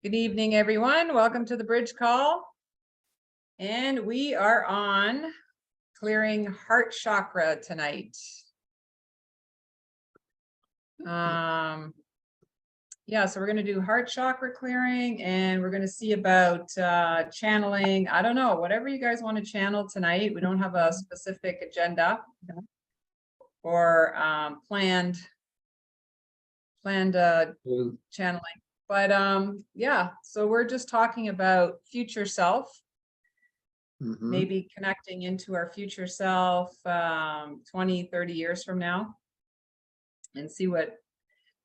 Good evening, everyone. Welcome to the bridge call. And we are on clearing heart chakra tonight. Yeah, so we're going to do heart chakra clearing, and we're going to see about channeling. I don't know, whatever you guys want to channel tonight. We don't have a specific agenda or planned channeling. But yeah, so we're just talking about future self, maybe connecting into our future self 20, 30 years from now, and see what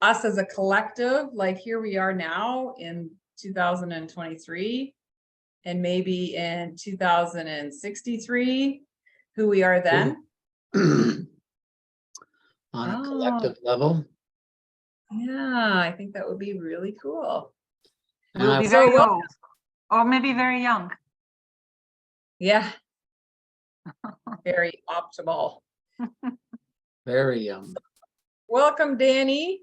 us as a collective, like here we are now in 2023, and maybe in 2063, who we are then. On a collective level. Yeah, I think that would be really cool. We'll be very old, or maybe very young. Yeah. Very optimal. Very young. Welcome, Danny,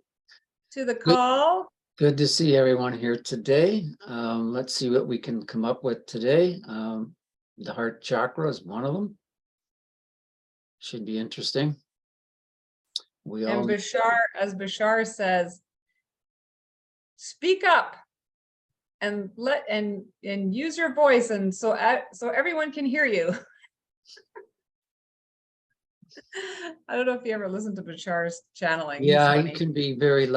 to the call. Good to see everyone here today. Let's see what we can come up with today. The heart chakra is one of them. Should be interesting. And Bashar, as Bashar says, speak up and use your voice, and so everyone can hear you. I don't know if you ever listened to Bashar's channeling. Yeah, he can be very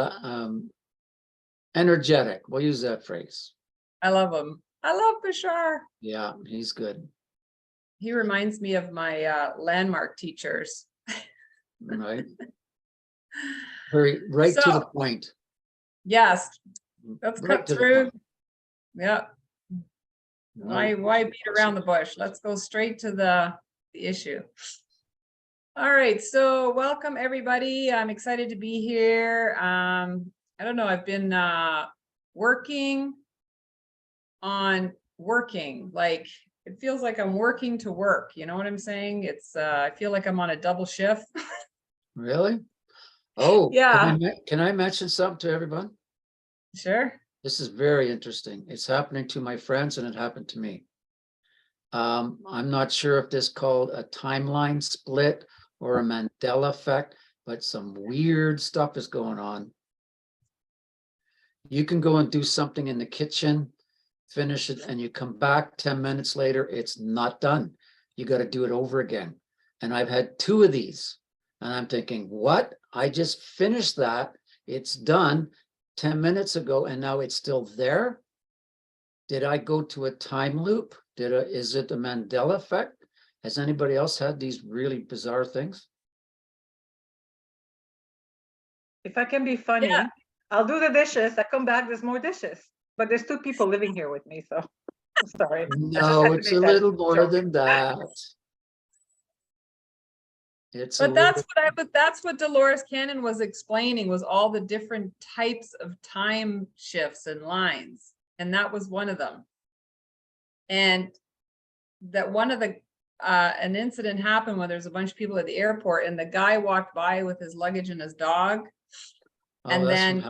energetic. We'll use that phrase. I love him. I love Bashar. Yeah, he's good. He reminds me of my landmark teachers. Right. Right to the point. Yes, let's cut through. Yeah. Right. Why beat around the bush? Let's go straight to the issue. All right, so welcome everybody. I'm excited to be here. I don't know, I've been working on working. Like, it feels like I'm working to work. You know what I'm saying? It's I feel like I'm on a double shift. Really? Oh, yeah. Can I mention something to everyone? Sure. This is very interesting. It's happening to my friends, and it happened to me. I'm not sure if this is called a timeline split or a Mandela effect, but some weird stuff is going on. You can go and do something in the kitchen, finish it, and you come back 10 minutes later, it's not done. You got to do it over again. And I've had 2 of these, and I'm thinking, what? I just finished that. It's done 10 minutes ago, and now it's still there. Did I go to a time loop? Is it a Mandela effect? Has anybody else had these really bizarre things? If I can be funny, yeah. I'll do the dishes. I come back, there's more dishes. But there's 2 people living here with me, so I'm sorry. No, it's a little more than that. But that's what Dolores Cannon was explaining, was all the different types of time shifts and lines. And that was one of them. And that one of the an incident happened when there's a bunch of people at the airport, and the guy walked by with his luggage and his dog. Oh, and then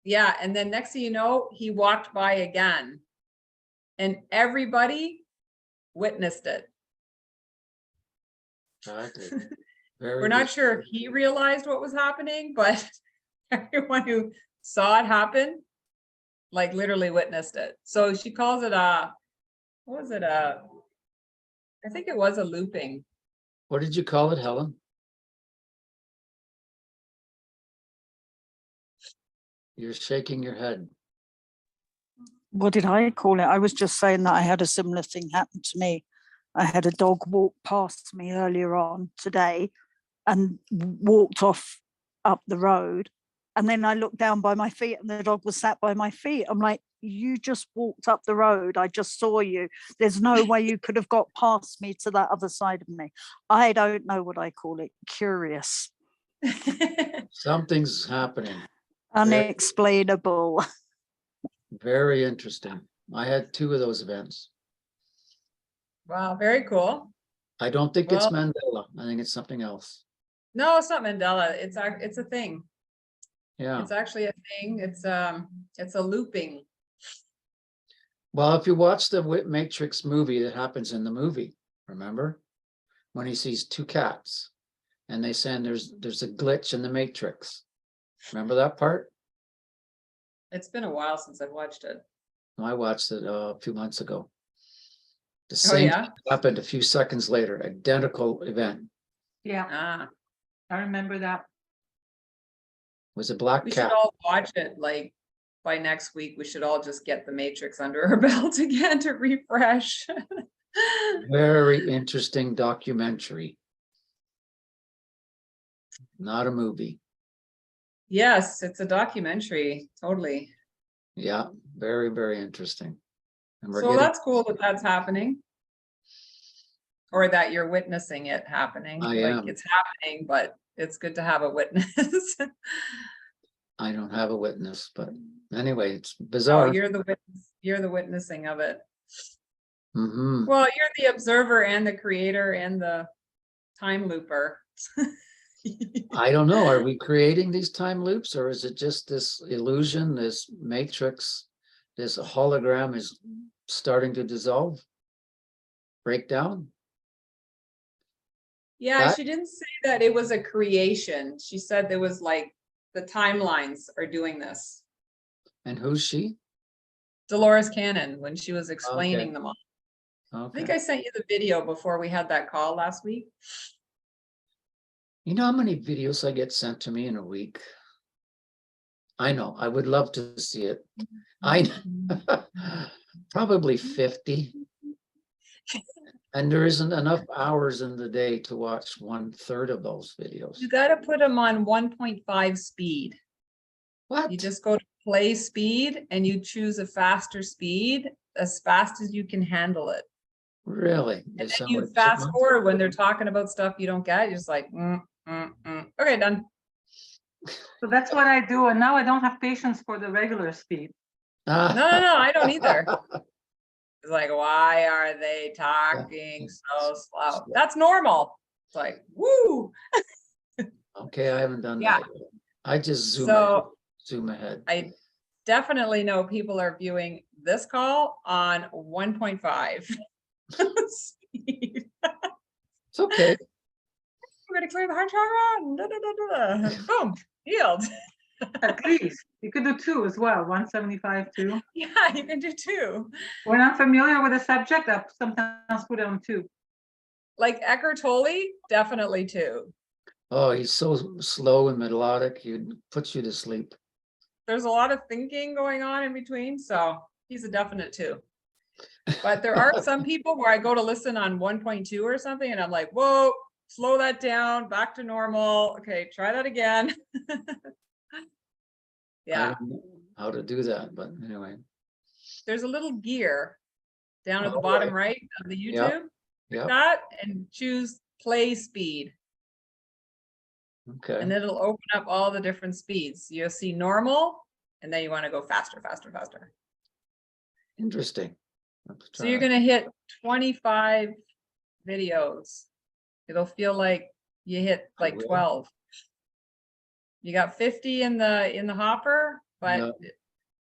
yeah, and then next thing you know, he walked by again, and everybody witnessed it. We're not sure if he realized what was happening, but everyone who saw it happen, like, literally witnessed it. So she calls it what was it? I think it was a looping. What did you call it, Helen? You're shaking your head. What did I call it? I was just saying that I had a similar thing happen to me. I had a dog walk past me earlier on today and walked off up the road. And then I looked down by my feet and the dog was sat by my feet. I'm like, you just walked up the road. I just saw you. There's no way you could have got past me to that other side of me. I don't know what I call it. Curious. Something's happening. Unexplainable. Very interesting. I had 2 of those events. Wow, very cool. I don't think it's Mandela. I think it's something else. No, it's not Mandela. It's a thing. Yeah. It's actually a thing. It's a looping. Well, if you watch the Matrix movie, that happens in the movie, remember? When he sees two cats and they saying there's a glitch in the Matrix. Remember that part? It's been a while since I've watched it. I watched it a few months ago. The Oh, same yeah? thing happened a few seconds later, identical event. Yeah, Ah, I remember that. It was a black we should cat. all watch it, like, by next week, we should all just get the Matrix under our belt again to refresh. Very interesting documentary. Not a movie. Yes, it's a documentary, totally. Yeah, very, very interesting. And we're So getting, that's cool that that's happening. Or that you're witnessing it happening. I Like am. it's happening, but it's good to have a witness. I don't have a witness, but anyway, it's Oh, bizarre. you're the witness, you're the witnessing of it. Hmm. Well, you're the observer and the creator and the time looper. I don't know. Are we creating these time loops, or is it just this illusion, this matrix, this hologram is starting to dissolve, break down? Yeah, That- she didn't say that it was a creation. She said there was like the timelines are doing this. And who's she? Dolores Cannon, when she was explaining Okay. them all. I think Okay. I sent you the video before we had that call last week. You know how many videos I get sent to me in a week? I know. I would love to see it. I probably 50. And there isn't enough hours in the day to watch 1/3 of those videos. You got to put them on 1.5 speed. What? You just go to play speed and you choose a faster speed as fast as you can handle it. Really? They And then sound you like fast chipmunks? forward when they're talking about stuff you don't get. You're just like, okay, done. So that's what I do, and now I don't have patience for the regular speed. No, I don't either. It's like, why are they talking so slow? That's normal. It's like, woo. Okay, I haven't done Yeah. that yet. I just zoom ahead. So Zoom ahead. I definitely know people are viewing this call on 1.5 speed. It's okay. We're gonna clear the heart chakra. Da, da, da, da, da. Boom, healed. At least you could do 2 as well, 175 too. Yeah, you can do 2. When I'm familiar with a subject, I sometimes put it on 2. Like Eckhart Tolle, definitely 2. Oh, he's so slow and melodic, he puts you to sleep. There's a lot of thinking going on in between, so he's a definite 2. But there are some people where I go to listen on 1.2 or something, and I'm like, whoa, slow that down, back to normal. Okay, try that again. I Yeah, don't know how to do that, but anyway. there's a little gear down at the Oh, bottom right. right of the Yeah, YouTube. yeah, That and choose play speed, okay. and it'll open up all the different speeds. You'll see normal, and then you want to go faster, faster, faster. Interesting. Let's So try you're it. gonna hit 25 videos. It'll feel like you hit I like will. 12. You got 50 in the hopper, but Yeah. it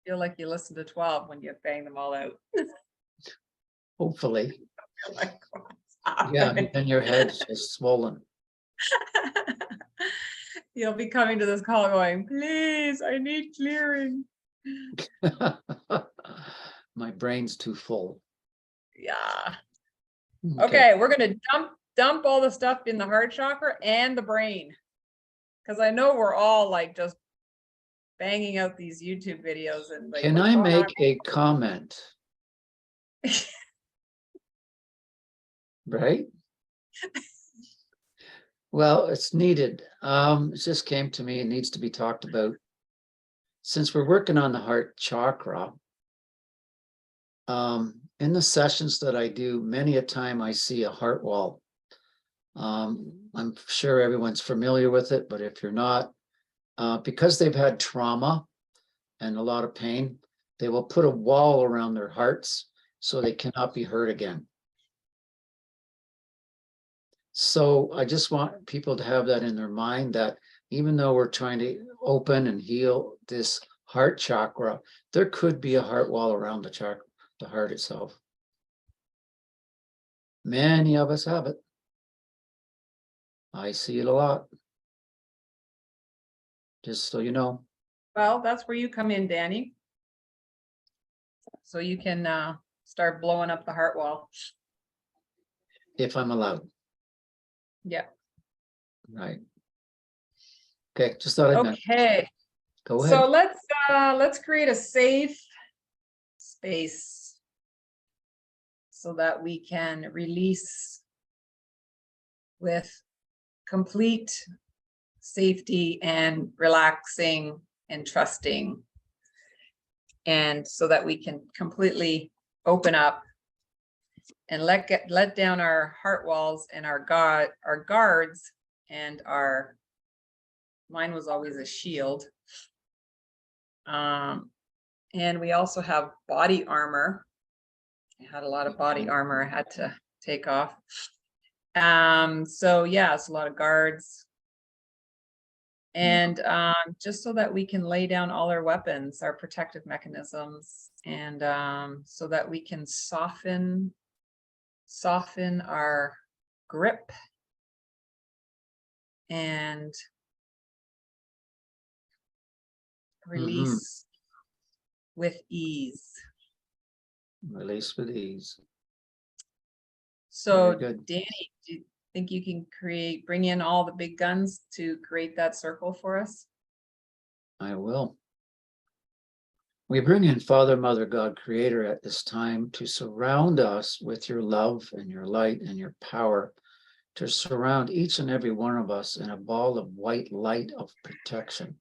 feel like you listen to 12 when you bang them all out. Hopefully, You're like, "Stop yeah, it." and your head's just swollen. You'll be coming to this call going, please, I need clearing. My brain's too full. Yeah. Okay, we're gonna dump all the stuff in the heart chakra and the brain. Because I know we're all like just banging out these YouTube videos and like, Can what's I going on? make a comment? Right? Well, it's needed. It just came to me. It needs to be talked about. Since we're working on the heart chakra, in the sessions that I do, many a time I see a heart wall. I'm sure everyone's familiar with it, but if you're not, because they've had trauma and a lot of pain, they will put a wall around their hearts so they cannot be hurt again. So I just want people to have that in their mind, that even though we're trying to open and heal this heart chakra, there could be a heart wall around the chakra, the heart itself. Many of us have it. I see it a lot. Just so you know. Well, that's where you come in, Danny. So you can start blowing up the heart wall. If I'm allowed. Yeah. Right. Okay, just thought I'd mention. Okay. Go ahead. So let's create a safe space so that we can release with complete safety and relaxing and trusting, and so that we can completely open up and let down our heart walls and our guards, and mine was always a shield. And we also have body armor. I had a lot of body armor I had to take off. So yeah, it's a lot of guards. And just so that we can lay down all our weapons, our protective mechanisms, and so that we can soften our grip and release with ease. Release with ease. So, Very good. Danny, do you think you can bring in all the big guns to create that circle for us? I will. We bring in Father, Mother, God, Creator at this time to surround us with your love and your light and your power, to surround each and every one of us in a ball of white light of protection.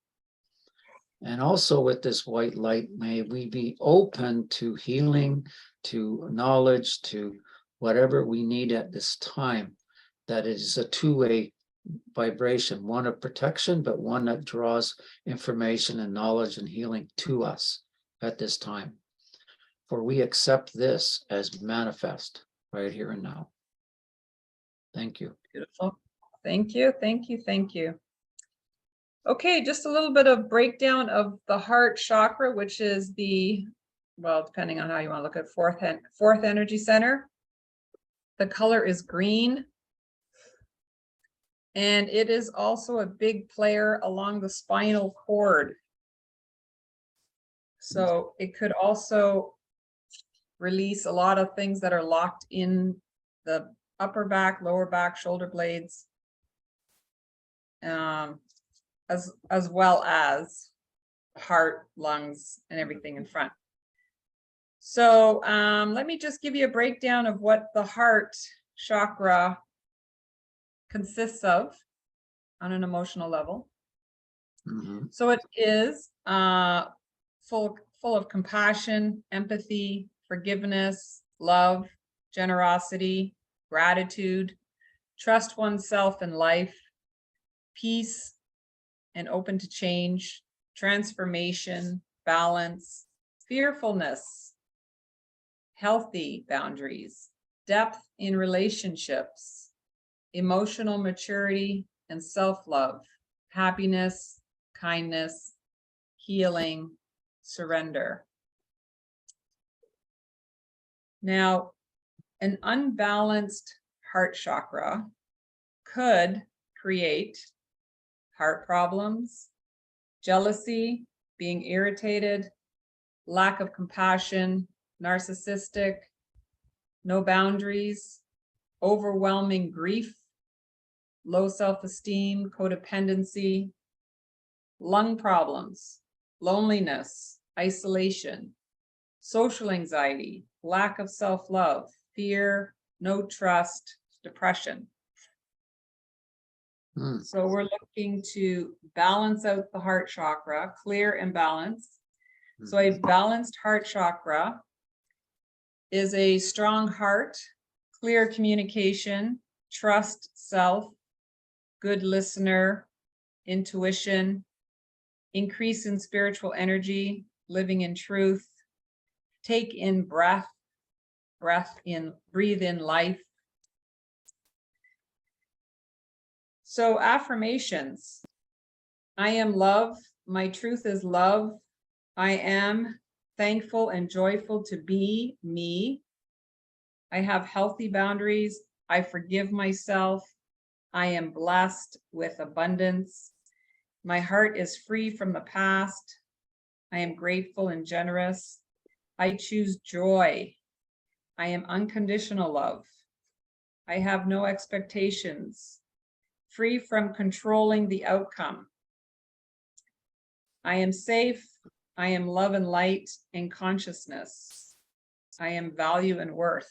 And also with this white light, may we be open to healing, to knowledge, to whatever we need at this time. That is a two-way vibration, one of protection, but one that draws information and knowledge and healing to us at this time. For we accept this as manifest right here and now. Thank you. Beautiful. Thank you, thank you, thank you. Okay, just a little bit of breakdown of the heart chakra, which is well, depending on how you want to look at fourth energy center. The color is green. And it is also a big player along the spinal cord. So it could also release a lot of things that are locked in the upper back, lower back, shoulder blades, as well as heart, lungs, and everything in front. So let me just give you a breakdown of what the heart chakra consists of on an emotional level. So it is full of compassion, empathy, forgiveness, love, generosity, gratitude, trust oneself in life, peace, and open to change, transformation, balance, fearfulness, healthy boundaries, depth in relationships, emotional maturity and self-love, happiness, kindness, healing, surrender. Now, an unbalanced heart chakra could create heart problems, jealousy, being irritated, lack of compassion, narcissistic, no boundaries, overwhelming grief, low self-esteem, codependency, lung problems, loneliness, isolation, social anxiety, lack of self-love, fear, no trust, depression. So we're looking to balance out the heart chakra, clear and balance. So a balanced heart chakra is a strong heart, clear communication, trust self, good listener, intuition, increase in spiritual energy, living in truth, take in breath in, breathe in life. So affirmations: I am love, my truth is love, I am thankful and joyful to be me. I have healthy boundaries. I forgive myself. I am blessed with abundance. My heart is free from the past. I am grateful and generous. I choose joy. I am unconditional love. I have no expectations. Free from controlling the outcome. I am safe. I am love and light and consciousness. I am value and worth.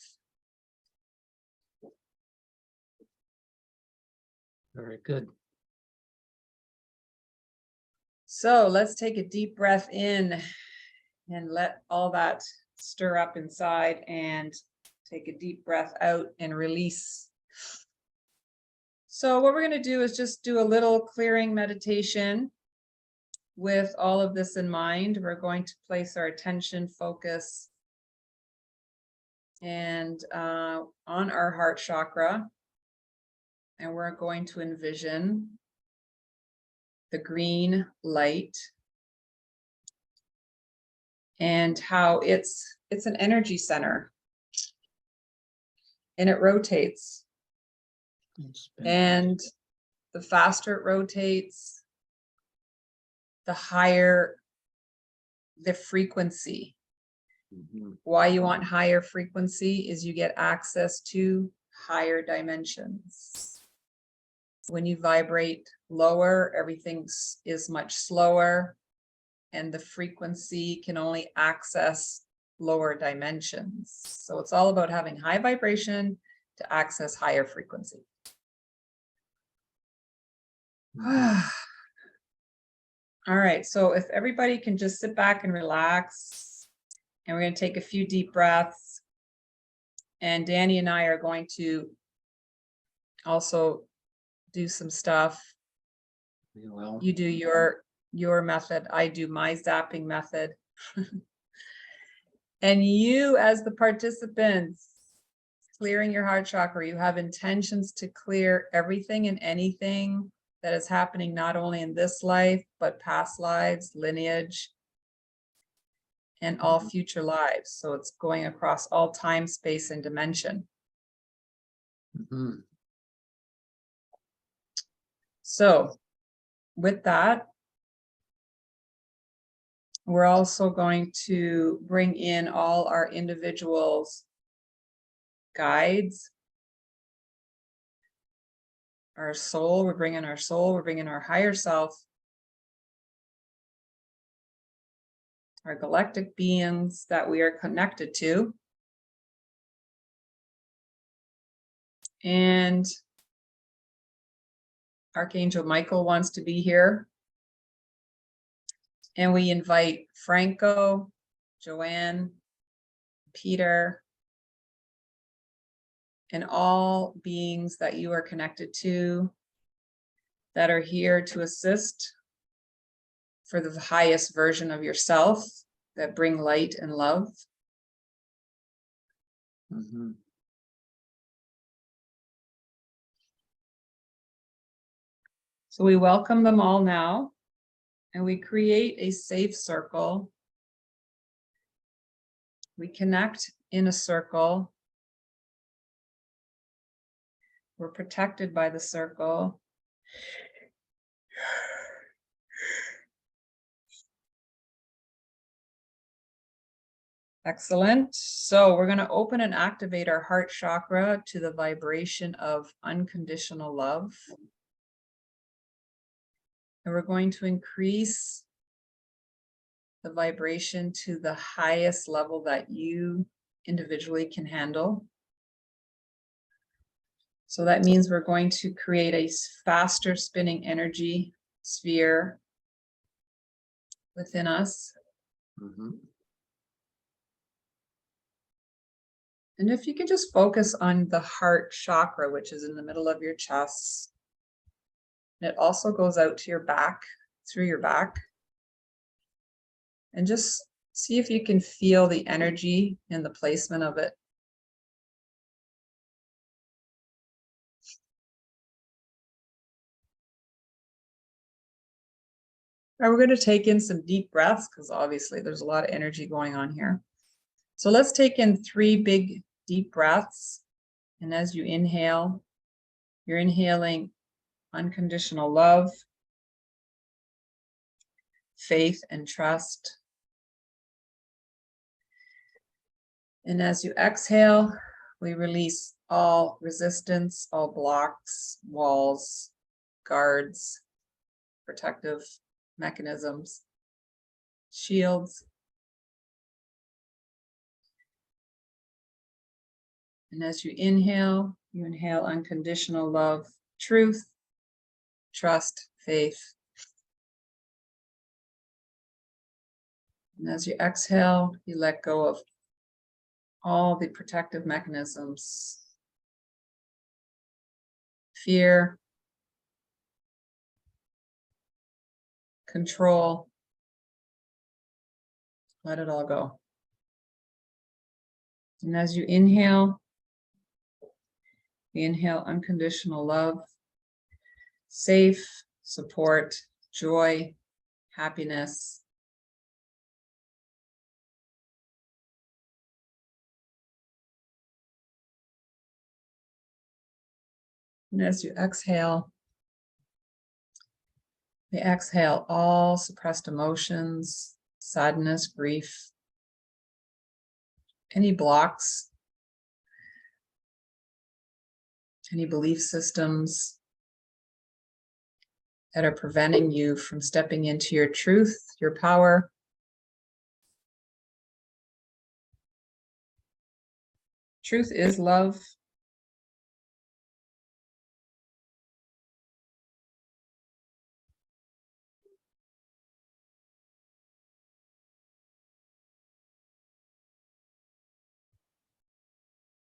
Very good. So let's take a deep breath in and let all that stir up inside, and take a deep breath out and release. So what we're going to do is just do a little clearing meditation with all of this in mind. We're going to place our attention, focus, and on our heart chakra. And we're going to envision the green light and how it's an energy center, and it rotates. And the faster it rotates, the higher the frequency. Why you want higher frequency is you get access to higher dimensions. When you vibrate lower, everything is much slower, and the frequency can only access lower dimensions. So it's all about having high vibration to access higher frequency. All right, so if everybody can just sit back and relax, and we're going to take a few deep breaths, and Danny and I are going to also do some stuff. Well, You do your method, I do my zapping method. And you, as the participants, clearing your heart chakra, you have intentions to clear everything and anything that is happening not only in this life, but past lives, lineage, and all future lives. So it's going across all time, space, and dimension. So with that, we're also going to bring in all our individuals' guides, our soul. We're bringing our soul, we're bringing our higher self, our galactic beings that we are connected to. And Archangel Michael wants to be here. And we invite Franco, Joanne, Peter, and all beings that you are connected to that are here to assist for the highest version of yourself, that bring light and love. So we welcome them all now, and we create a safe circle. We connect in a circle. We're protected by the circle. Excellent. So we're going to open and activate our heart chakra to the vibration of unconditional love. And we're going to increase the vibration to the highest level that you individually can handle. So that means we're going to create a faster spinning energy sphere within us. And if you can just focus on the heart chakra, which is in the middle of your chest, and it also goes out to your back, through your back. And just see if you can feel the energy and the placement of it. Now we're going to take in some deep breaths because obviously there's a lot of energy going on here. So let's take in 3 big deep breaths. And as you inhale, you're inhaling unconditional love, faith, and trust. And as you exhale, we release all resistance, all blocks, walls, guards, protective mechanisms, shields. And as you inhale unconditional love, truth, trust, faith. And as you exhale, you let go of all the protective mechanisms, fear, control. Let it all go. And as you inhale unconditional love, safe, support, joy, happiness. And as you exhale all suppressed emotions, sadness, grief, any blocks, any belief systems that are preventing you from stepping into your truth, your power. Truth is love.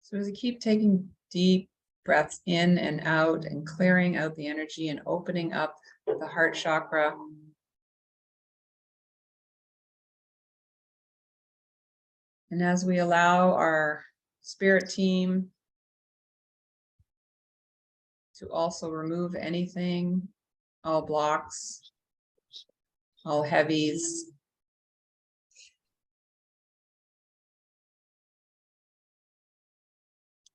So as you keep taking deep breaths in and out and clearing out the energy and opening up the heart chakra, and as we allow our spirit team to also remove anything, all blocks, all heavies,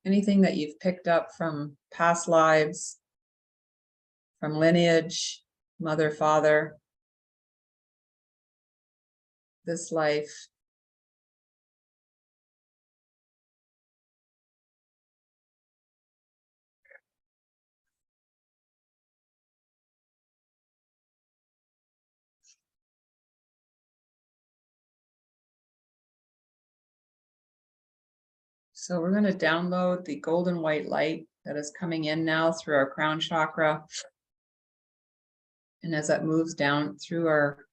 anything that you've picked up from past lives, from lineage, mother, father, this life. So we're going to download the golden white light that is coming in now through our crown chakra. And as that moves down through our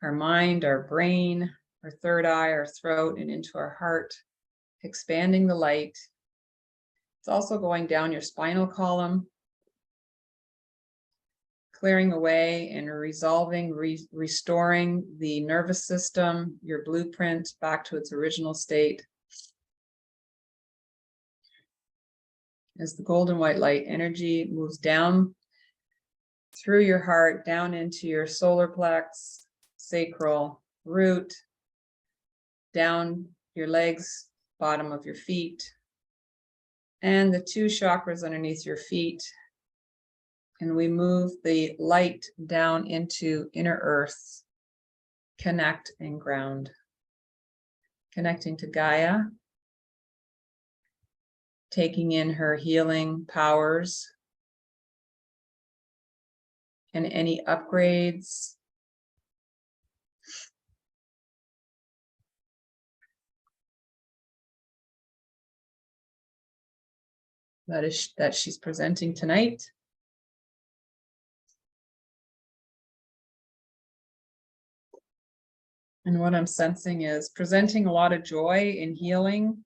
mind, our brain, our third eye, our throat, and into our heart, expanding the light. It's also going down your spinal column, clearing away and resolving, restoring the nervous system, your blueprint back to its original state. As the golden white light energy moves down through your heart, down into your solar plex, sacral, root, down your legs, bottom of your feet, and the 2 chakras underneath your feet. And we move the light down into inner earth, connect and ground, connecting to Gaia, taking in her healing powers and any upgrades, that she's presenting tonight. And what I'm sensing is presenting a lot of joy in healing.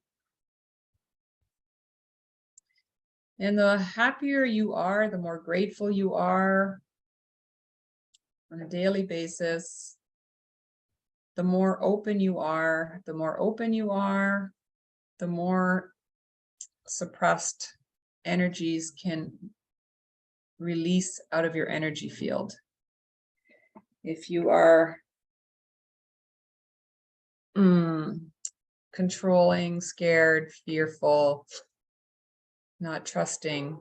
And the happier you are, the more grateful you are on a daily basis, the more open you are, the more suppressed energies can release out of your energy field. If you are controlling, scared, fearful, not trusting,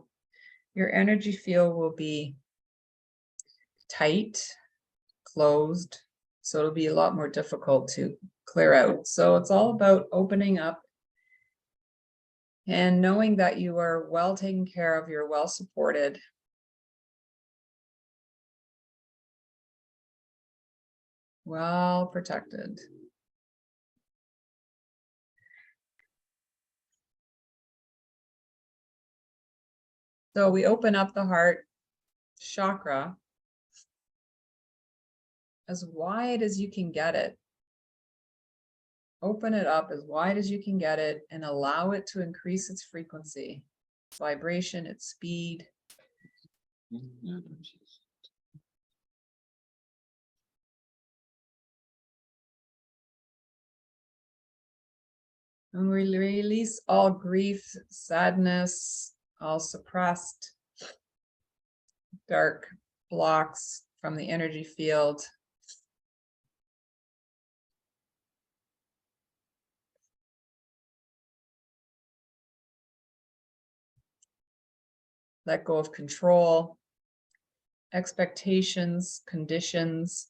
your energy field will be tight, closed, so it'll be a lot more difficult to clear out. So it's all about opening up and knowing that you are well taken care of, you're well supported. Well protected. So we open up the heart chakra as wide as you can get it. Open it up as wide as you can get it and allow it to increase its frequency, its vibration, its speed. And we release all grief, sadness, all suppressed dark blocks from the energy field. Let go of control, expectations, conditions.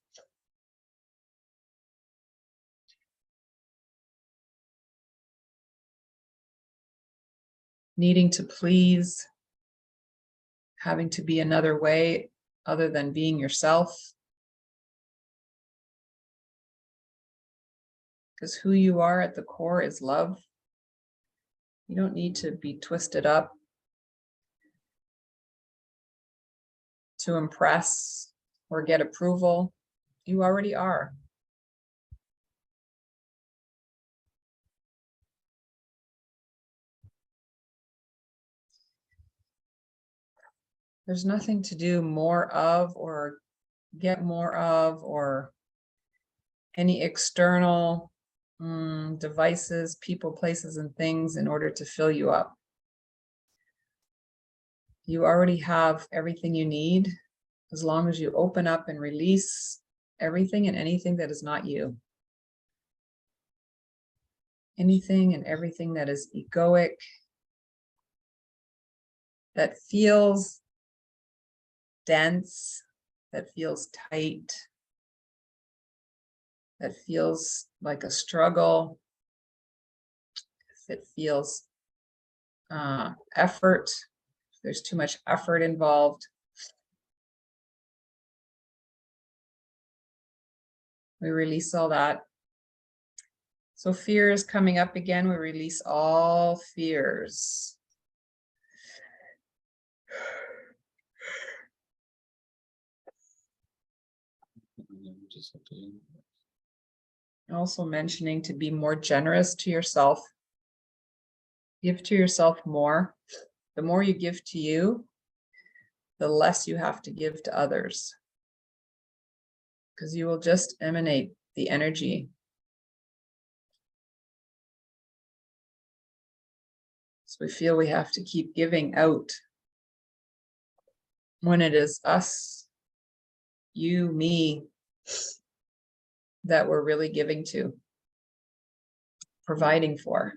Needing to please, having to be another way other than being yourself. Because who you are at the core is love. You don't need to be twisted up to impress or get approval. You already are. There's nothing to do more of or get more of or any external devices, people, places, and things in order to fill you up. You already have everything you need as long as you open up and release everything and anything that is not you. Anything and everything that is egoic, that feels dense, that feels tight, that feels like a struggle, if it feels effort, if there's too much effort involved. We release all that. So fear is coming up again. We release all fears. Also mentioning to be more generous to yourself. Give to yourself more. The more you give to you, the less you have to give to others. Because you will just emanate the energy. So we feel we have to keep giving out when it is us, you, me, that we're really giving to, providing for.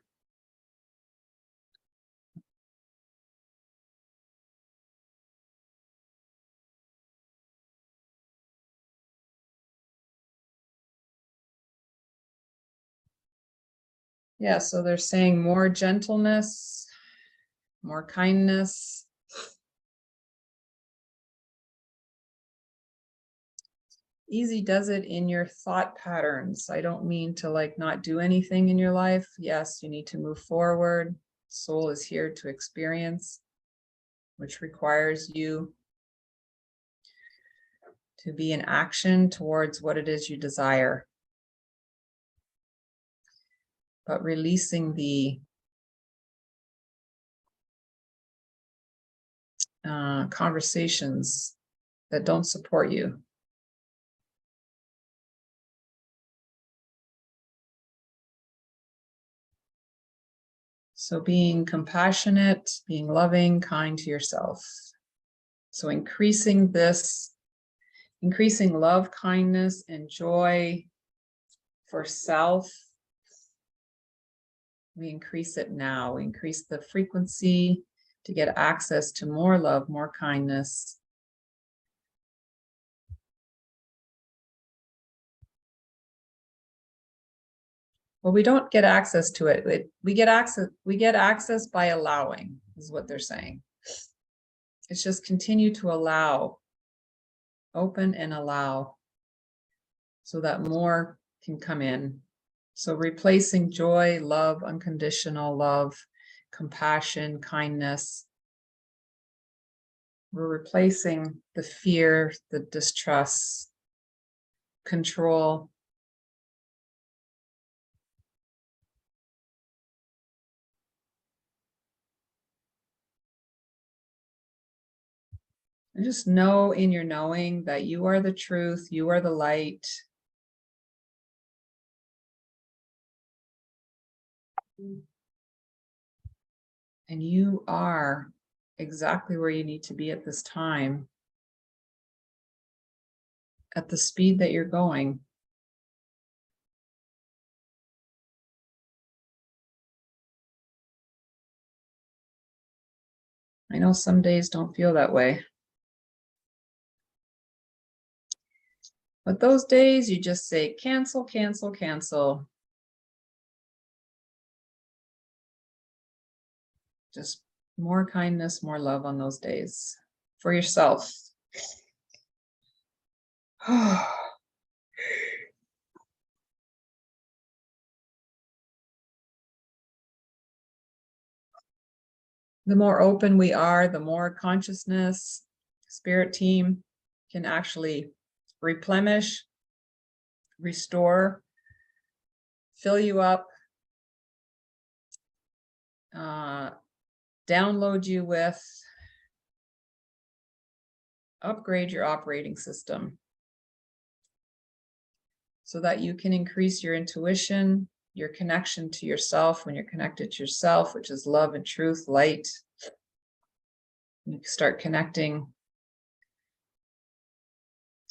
Yeah, so they're saying more gentleness, more kindness. Easy does it in your thought patterns. I don't mean to like not do anything in your life. Yes, you need to move forward. Soul is here to experience, which requires you to be in action towards what it is you desire. But releasing the conversations that don't support you. So being compassionate, being loving, kind to yourself. So increasing this Increasing love, kindness, and joy for self. We increase it now. We increase the frequency to get access to more love, more kindness. Well, we don't get access to it. We get access by allowing, is what they're saying. It's just continue to allow, open and allow, so that more can come in. So replacing joy, love, unconditional love, compassion, kindness. We're replacing the fear, the distrust, control. And just know in your knowing that you are the truth, you are the light. And you are exactly where you need to be at this time, at the speed that you're going. I know some days don't feel that way. But those days you just say, cancel, cancel, cancel. Just more kindness, more love on those days for yourself. The more open we are, the more consciousness, spirit team can actually replenish, restore, fill you up, download you with, upgrade your operating system so that you can increase your intuition, your connection to yourself. When you're connected to yourself, which is love and truth, light, you start connecting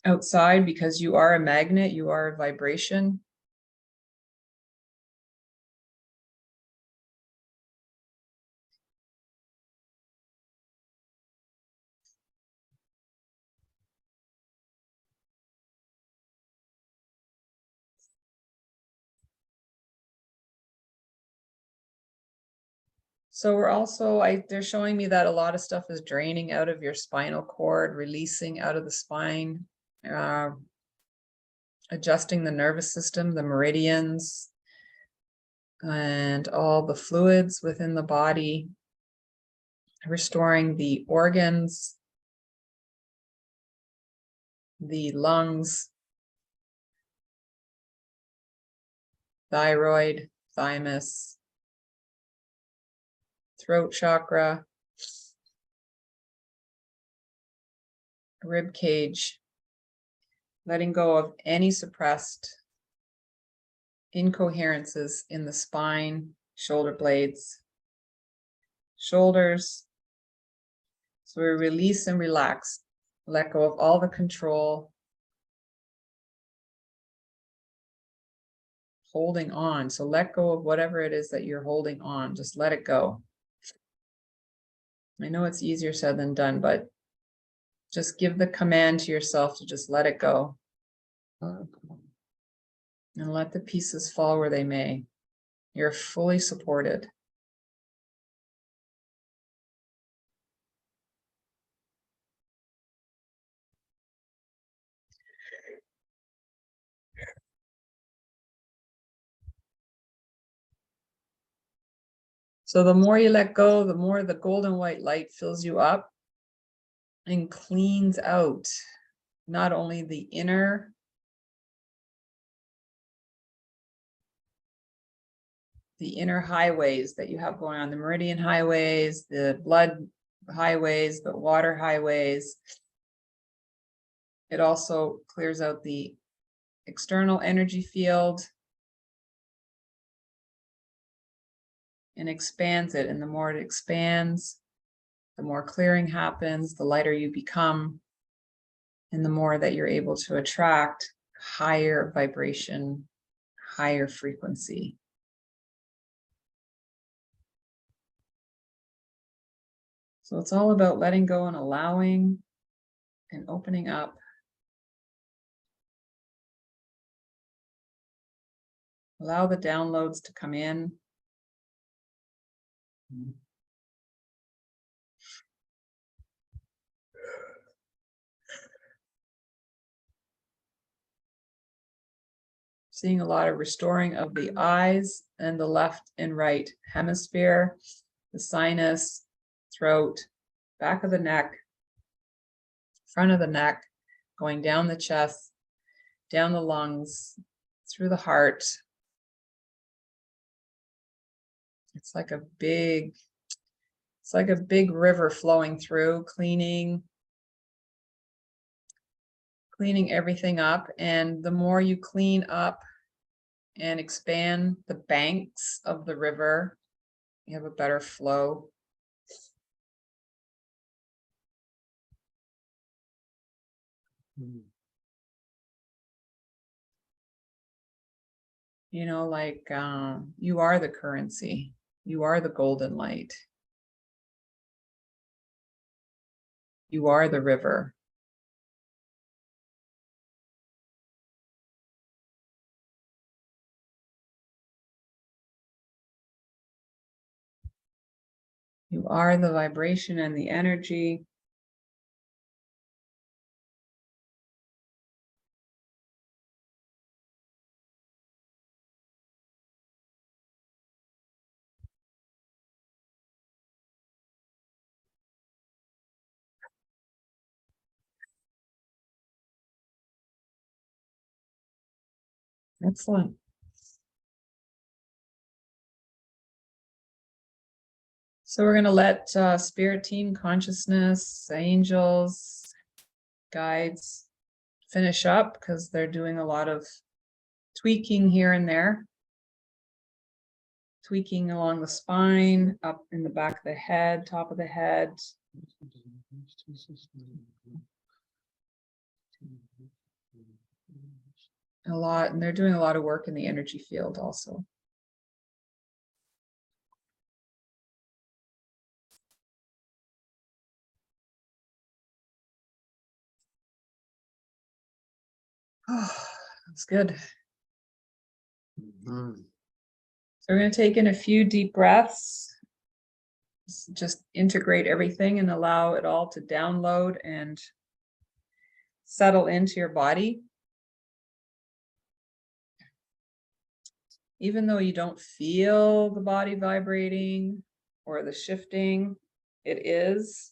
outside, because you are a magnet, you are a vibration. So we're also, they're showing me that a lot of stuff is draining out of your spinal cord, releasing out of the spine, adjusting the nervous system, the meridians, and all the fluids within the body, restoring the organs, the lungs, thyroid, thymus, throat chakra, rib cage, letting go of any suppressed incoherences in the spine, shoulder blades, shoulders. So we release and relax, let go of all the control, holding on. So let go of whatever it is that you're holding on, just let it go. I know it's easier said than done, but just give the command to yourself to just let it go. And let the pieces fall where they may. You're fully supported. So the more you let go, the more the golden white light fills you up and cleans out not only the inner highways that you have going on, the meridian highways, the blood highways, the water highways. It also clears out the external energy field and expands it. And the more it expands, the more clearing happens, the lighter you become. And the more that you're able to attract higher vibration, higher frequency. So it's all about letting go and allowing and opening up. Allow the downloads to come in. Seeing a lot of restoring of the eyes and the left and right hemisphere, the sinus, throat, back of the neck, front of the neck, going down the chest, down the lungs, through the heart. It's like a big river flowing through, cleaning everything up. And the more you clean up and expand the banks of the river, you have a better flow. You know, like you are the currency. You are the golden light. You are the river. You are the vibration and the energy. Excellent. So we're going to let spirit team, consciousness, angels, guides finish up because they're doing a lot of tweaking here and there. Tweaking along the spine, up in the back of the head, top of the head. A lot, and they're doing a lot of work in the energy field also. Oh, that's good. So we're going to take in a few deep breaths. Just integrate everything and allow it all to download and settle into your body. Even though you don't feel the body vibrating or the shifting, it is.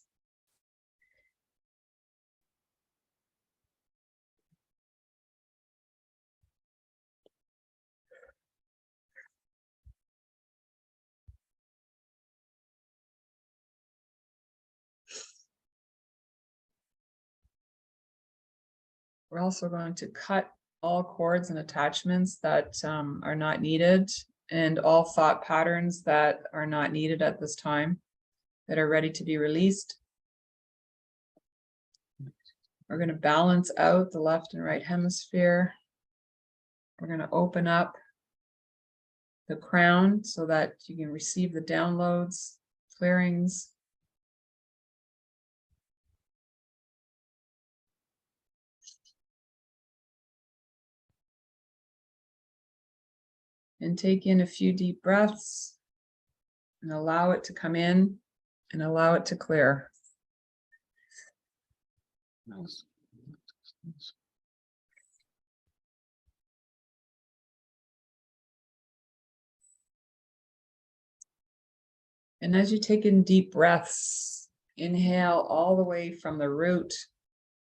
We're also going to cut all cords and attachments that are not needed, and all thought patterns that are not needed at this time, that are ready to be released. We're going to balance out the left and right hemisphere. We're going to open up the crown so that you can receive the downloads, clearings. And take in a few deep breaths and allow it to come in and allow it to clear. Nice. And as you take in deep breaths, inhale all the way from the root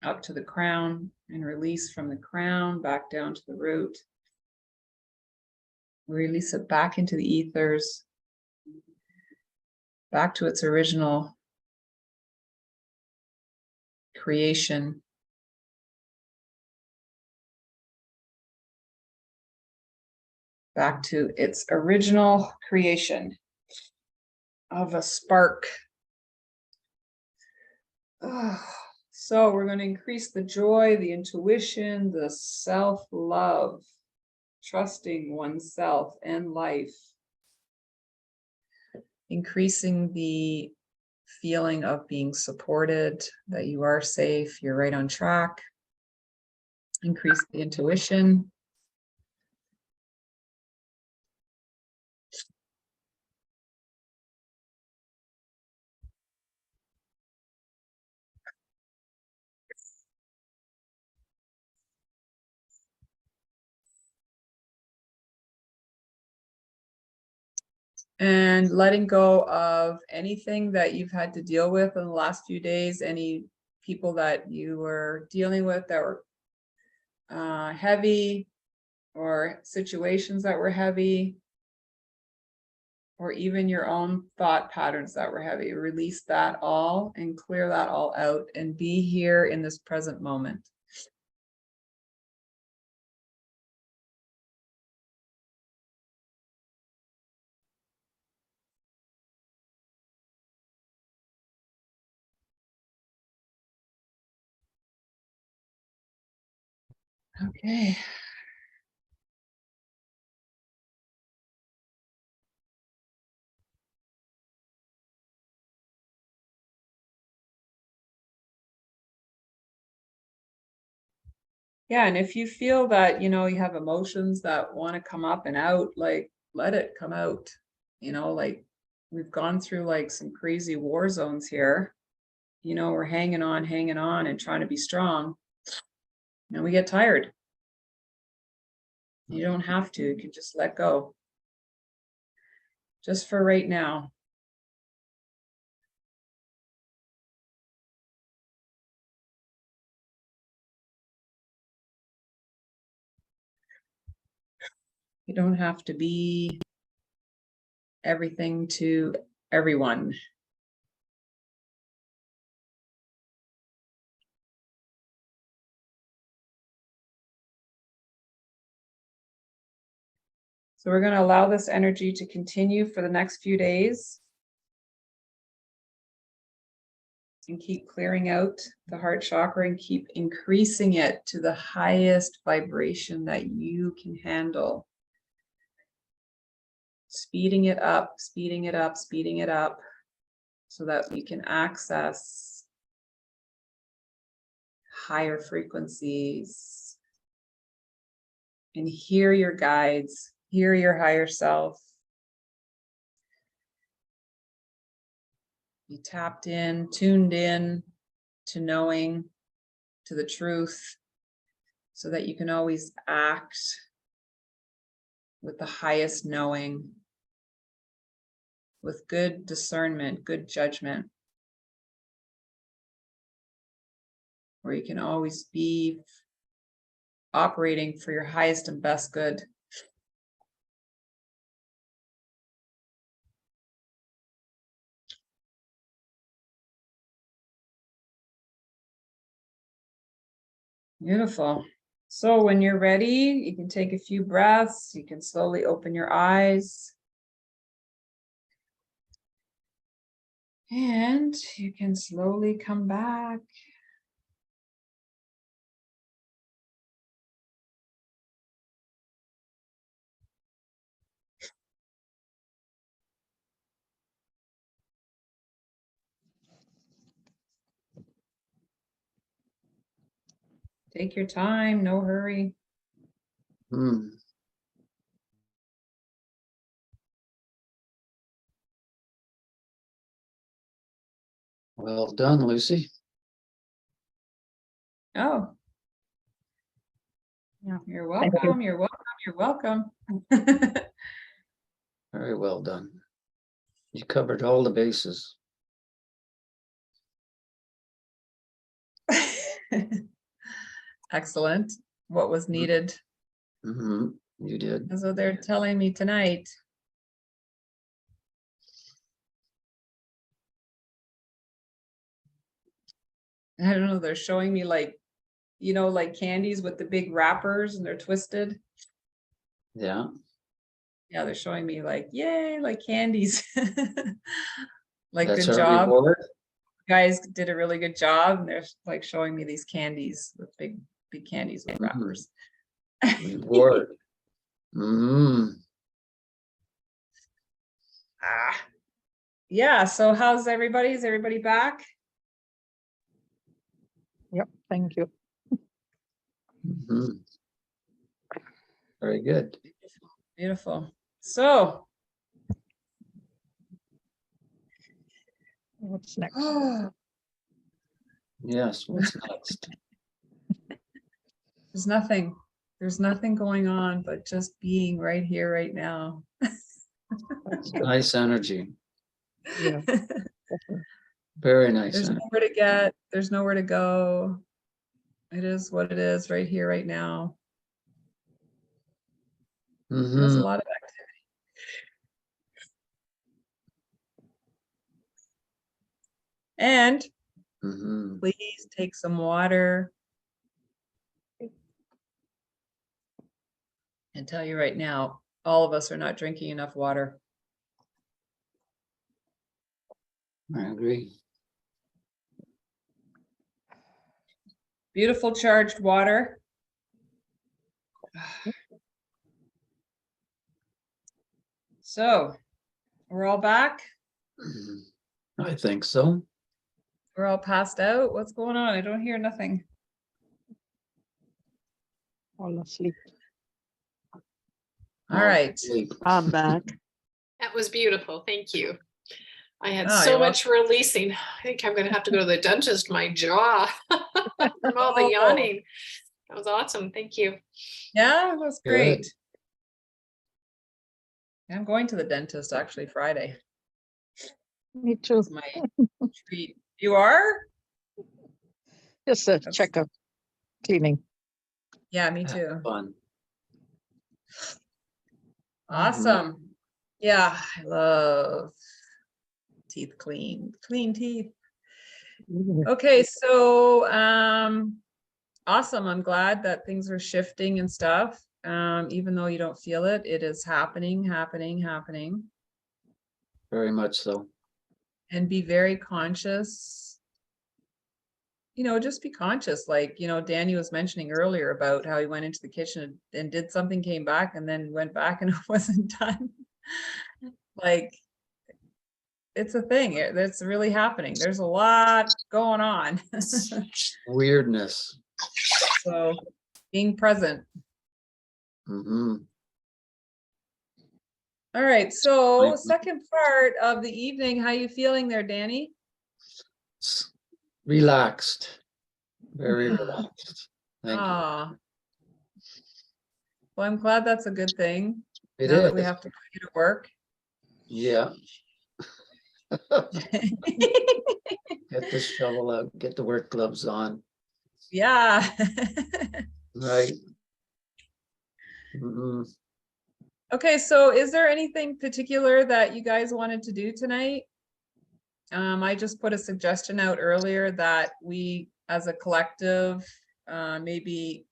up to the crown and release from the crown back down to the root. Release it back into the ethers, back to its original creation. Back to its original creation of a spark. Oh, So we're going to increase the joy, the intuition, the self-love, trusting oneself and life. Increasing the feeling of being supported, that you are safe, you're right on track. Increase the intuition. And letting go of anything that you've had to deal with in the last few days, any people that you were dealing with that were heavy, or situations that were heavy, or even your own thought patterns that were heavy. Release that all and clear that all out and be here in this present moment. Okay. Yeah, and if you feel that, you know, you have emotions that want to come up and out, like, let it come out. You know, like, we've gone through like some crazy war zones here. You know, we're hanging on and trying to be strong. And we get tired. You don't have to. You can just let go. Just for right now. You don't have to be everything to everyone. So we're going to allow this energy to continue for the next few days. And keep clearing out the heart chakra and keep increasing it to the highest vibration that you can handle. Speeding it up, speeding it up, speeding it up, so that you can access higher frequencies and hear your guides, hear your higher self. Be tapped in, tuned in to knowing, to the truth, so that you can always act with the highest knowing, with good discernment, good judgment, where you can always be operating for your highest and best good. Beautiful. So when you're ready, you can take a few breaths. You can slowly open your eyes. And you can slowly come back. Take your time, no hurry. Well done, Lucie. Oh. Yeah. You're Thank you. welcome, you're welcome, you're welcome. Very well done. You covered all the bases. Excellent. What was needed? You did. That's what they're telling me tonight. I don't know, they're showing me like, you know, like candies with the big wrappers and they're twisted. Yeah. Yeah, they're showing me like, yay, like candies. Like, That's good our job. reward. guys did a really good job. And they're like showing me these candies with big candies with Mhm. wrappers. Reward. Mm. Yeah. So how's everybody? Is everybody back? Yep, thank you. Mhm. Very good. Beautiful. So, What's next? Yes, what's next? there's nothing going on but just being right here, right now. Nice energy. Yeah. Very nice There's energy. nowhere to get, there's nowhere to go. It is what it is right here, right now. There's a Mhm. lot of activity. And Mhm. please take some water. And tell you right now, all of us are not drinking enough water. I agree. Beautiful charged water. So, we're all back. Mhm. I think so. We're all passed out. What's going on? I don't hear nothing. All asleep. All right. Sleep. I'm back. That was beautiful. Thank you. I had Oh, so you're much releasing. I think I'm going to have to go to the dentist. My jaw from all the Oh. yawning. That was awesome. Thank you. Yeah, it was Good. great. I'm going to the dentist actually Friday. Me too. It's my treat. You are? Just a That's- checkup, cleaning. Yeah, me Have too. fun. Awesome. Yeah, I love teeth clean teeth. Okay, so awesome. I'm glad that things are shifting and stuff. Even though you don't feel it, it is happening. Very much so. And be very conscious. You know, just be conscious. Like, you know, Danny was mentioning earlier about how he went into the kitchen and did something, came back, and then went back and it wasn't done. Like, it's a thing. That's really happening. There's a lot going on. Weirdness. So being present. Hmm. All right. So Right. second part of the evening, how you feeling there, Danny? Relaxed. Very relaxed. Thank you. Ah. Well, I'm glad that's a good thing. It Now that we is. have to put you to work. Yeah. Get the shovel out, get the work gloves on. Yeah. Right. Mhm. Okay, so is there anything particular that you guys wanted to do tonight? I just put a suggestion out earlier that we, as a collective, maybe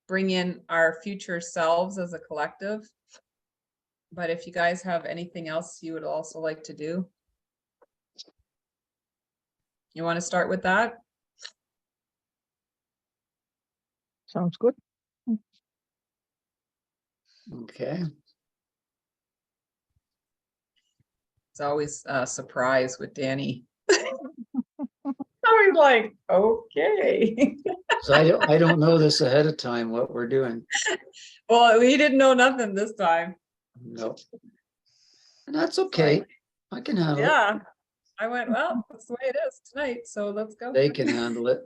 bring in our future selves as a collective. But if you guys have anything else you would also like to do, you want to start with that? Sounds good. Okay. It's always a surprise with Danny. I was like, okay. So I don't know this ahead of time, what we're doing. Well, we didn't know nothing this time. No. And that's okay. I can handle it. Yeah. I went, well, that's the way it is tonight. So let's go. They can handle it.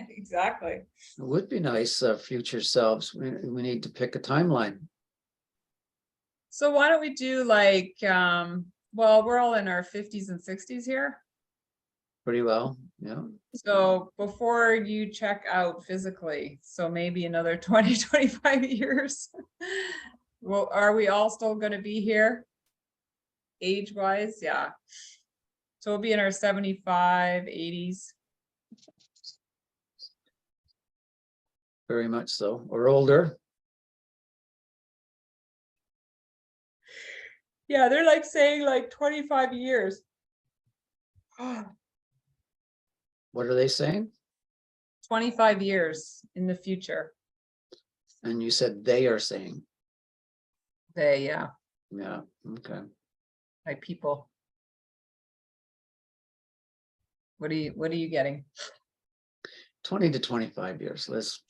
Exactly. It would be nice, future selves. We need to pick a timeline. So why don't we do like, well, we're all in our 50s and 60s here. Pretty well, yeah. So before you check out physically, so maybe another 20, 25 years. Well, are we all still going to be here? Age-wise, yeah. So we'll be in our 75, 80s. Very much so. Or older. Yeah, they're like saying like 25 years. What are they saying? 25 years in the future. And you said they are saying, They, yeah, yeah, okay. my people. What are you getting? 20 to 25 years. Let's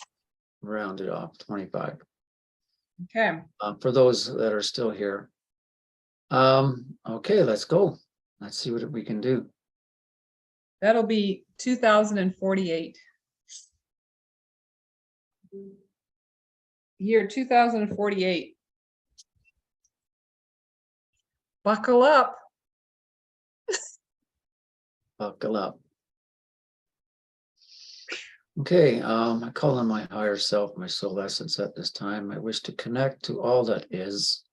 round it off, 25. Okay, For those that are still here. Okay, let's go. Let's see what we can do. that'll be 2048. Year 2048. Buckle up. Buckle up. Okay, I call on my higher self, my soul essence at this time. I wish to connect to all that is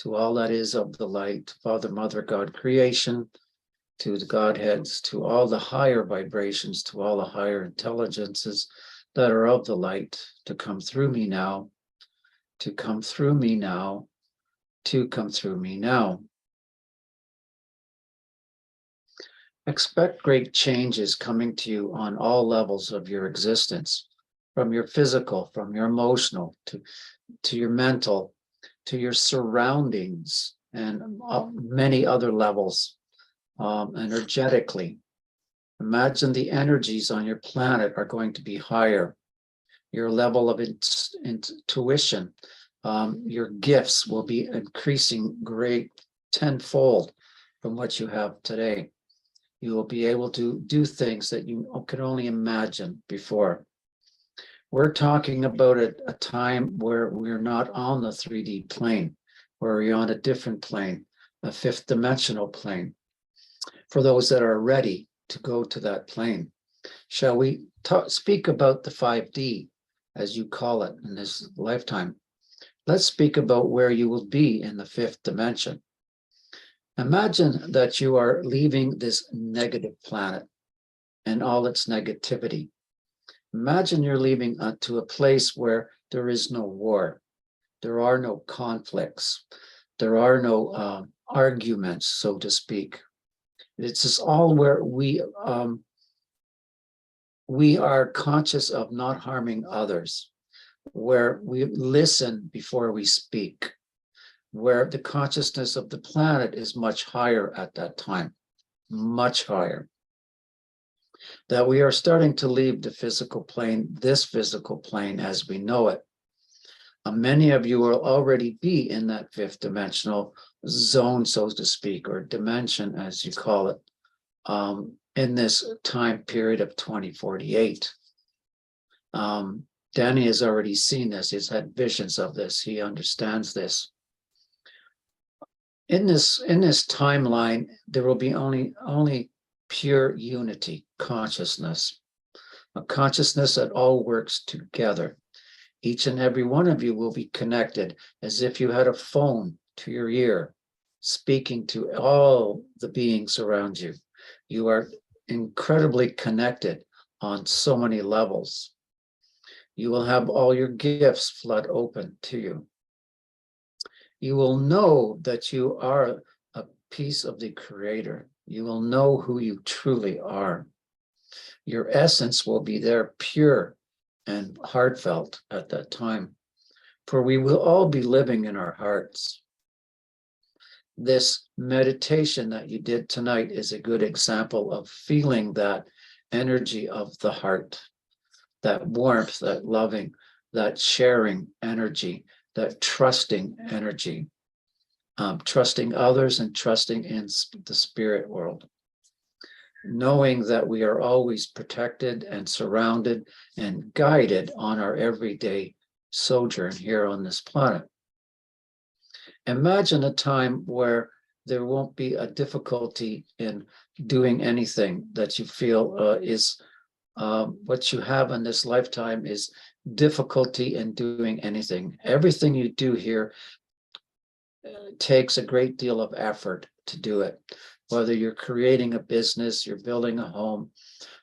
of the light, Father, Mother, God, creation, to the Godheads, to all the higher vibrations, to all the higher intelligences that are of the light, to come through me now, to come through me now, to come through me now. Expect great changes coming to you on all levels of your existence, from your physical, from your emotional, to your mental, to your surroundings, and many other levels, energetically. Imagine the energies on your planet are going to be higher. Your level of intuition, your gifts will be increasing great tenfold from what you have today. You will be able to do things that you could only imagine before. We're talking about a time where we're not on the 3D plane, where we're on a different plane, a fifth dimensional plane. For those that are ready to go to that plane, shall we speak about the 5D, as you call it in this lifetime? Let's speak about where you will be in the fifth dimension. Imagine that you are leaving this negative planet and all its negativity. Imagine you're leaving to a place where there is no war, there are no conflicts, there are no arguments, so to speak. It's just all where we are conscious of not harming others, where we listen before we speak, where the consciousness of the planet is much higher at that time, much higher. That we are starting to leave the physical plane, this physical plane as we know it. Many of you will already be in that fifth dimensional zone, so to speak, or dimension, as you call it, in this time period of 2048. Danny has already seen this. He's had visions of this. He understands this. In this timeline, there will be only pure unity, consciousness, a consciousness that all works together. Each and every one of you will be connected as if you had a phone to your ear, speaking to all the beings around you. You are incredibly connected on so many levels. You will have all your gifts flood open to you. You will know that you are a piece of the Creator. You will know who you truly are. Your essence will be there, pure and heartfelt at that time, for we will all be living in our hearts. This meditation that you did tonight is a good example of feeling that energy of the heart, that warmth, that loving, that sharing energy, that trusting energy, trusting others and trusting in the spirit world. Knowing that we are always protected and surrounded and guided on our everyday sojourn here on this planet. Imagine a time where there won't be a difficulty in doing anything that you feel is what you have in this lifetime is difficulty in doing anything. Everything you do here takes a great deal of effort to do it. Whether you're creating a business, you're building a home,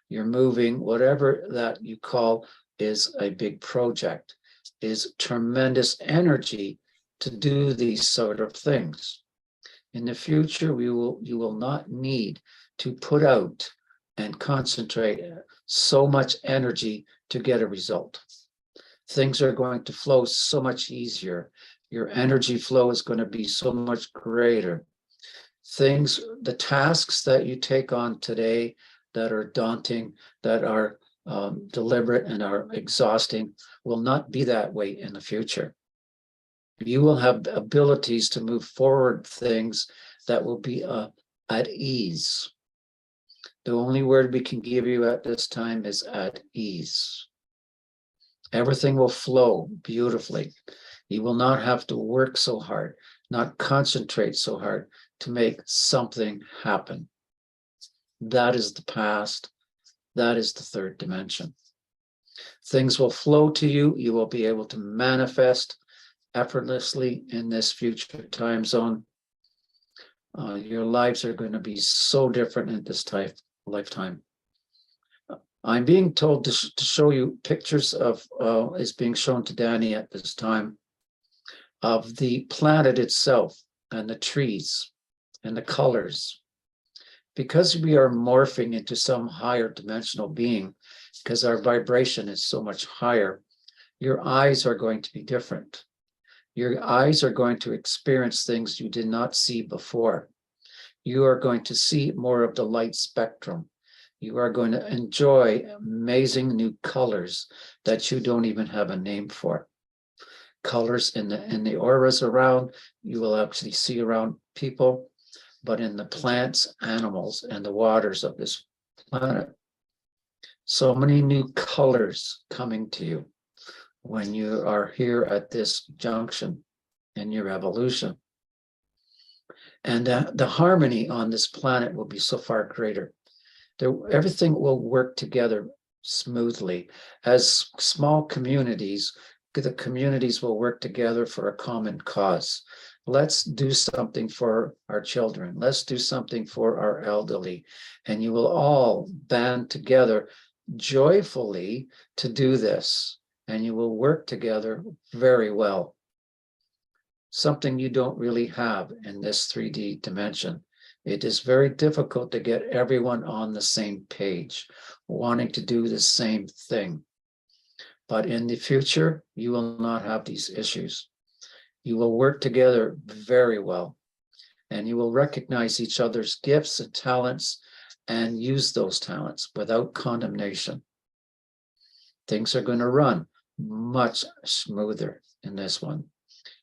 you're moving, whatever that you call is a big project, is tremendous energy to do these sort of things. In the future, you will not need to put out and concentrate so much energy to get a result. Things are going to flow so much easier. Your energy flow is going to be so much greater. The tasks that you take on today that are daunting, that are deliberate and are exhausting, will not be that way in the future. You will have abilities to move forward things that will be at ease. The only word we can give you at this time is at ease. Everything will flow beautifully. You will not have to work so hard, not concentrate so hard to make something happen. That is the past. That is the third dimension. Things will flow to you. You will be able to manifest effortlessly in this future time zone. Your lives are going to be so different in this lifetime. I'm being told to show you pictures of, is being shown to Danny at this time, of the planet itself and the trees and the colors. Because we are morphing into some higher dimensional being, because our vibration is so much higher, your eyes are going to be different. Your eyes are going to experience things you did not see before. You are going to see more of the light spectrum. You are going to enjoy amazing new colors that you don't even have a name for. Colors in the auras around, you will actually see around people, but in the plants, animals, and the waters of this planet. So many new colors coming to you when you are here at this junction in your evolution. And the harmony on this planet will be so far greater. Everything will work together smoothly. As small communities, the communities will work together for a common cause. Let's do something for our children. Let's do something for our elderly. And you will all band together joyfully to do this. And you will work together very well. Something you don't really have in this 3D dimension. It is very difficult to get everyone on the same page, wanting to do the same thing. But in the future, you will not have these issues. You will work together very well, and you will recognize each other's gifts and talents and use those talents without condemnation. Things are going to run much smoother in this one.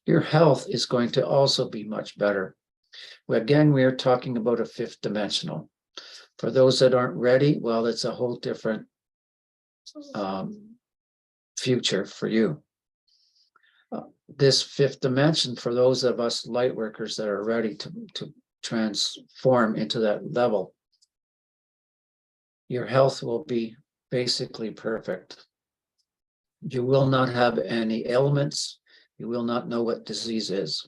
Your health is going to also be much better. Again, we are talking about a fifth dimensional. For those that aren't ready, well, it's a whole different future for you. This fifth dimension, for those of us light workers that are ready to transform into that level, your health will be basically perfect. You will not have any ailments. You will not know what disease is.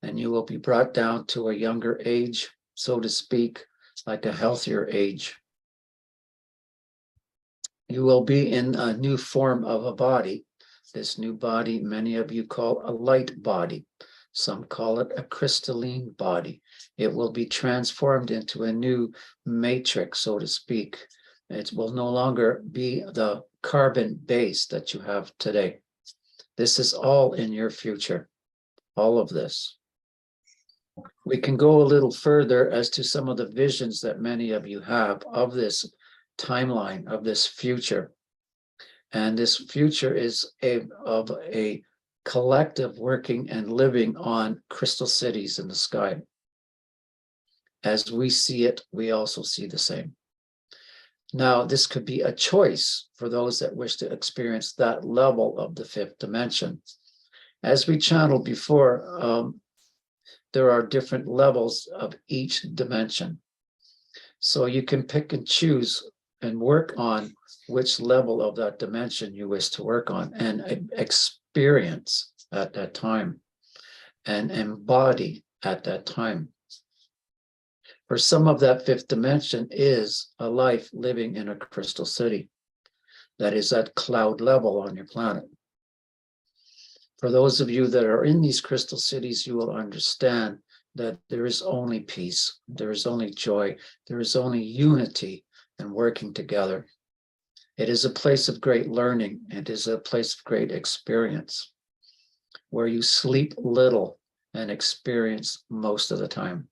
And you will be brought down to a younger age, so to speak, like a healthier age. You will be in a new form of a body. This new body, many of you call a light body. Some call it a crystalline body. It will be transformed into a new matrix, so to speak. It will no longer be the carbon base that you have today. This is all in your future, all of this. We can go a little further as to some of the visions that many of you have of this timeline, of this future. And this future is of a collective working and living on crystal cities in the sky. As we see it, we also see the same. Now, this could be a choice for those that wish to experience that level of the fifth dimension. As we channeled before, there are different levels of each dimension. So you can pick and choose and work on which level of that dimension you wish to work on and experience at that time and embody at that time. For some of that fifth dimension is a life living in a crystal city that is at cloud level on your planet. For those of you that are in these crystal cities, you will understand that there is only peace, there is only joy, there is only unity and working together. It is a place of great learning. It is a place of great experience where you sleep little and experience most of the time.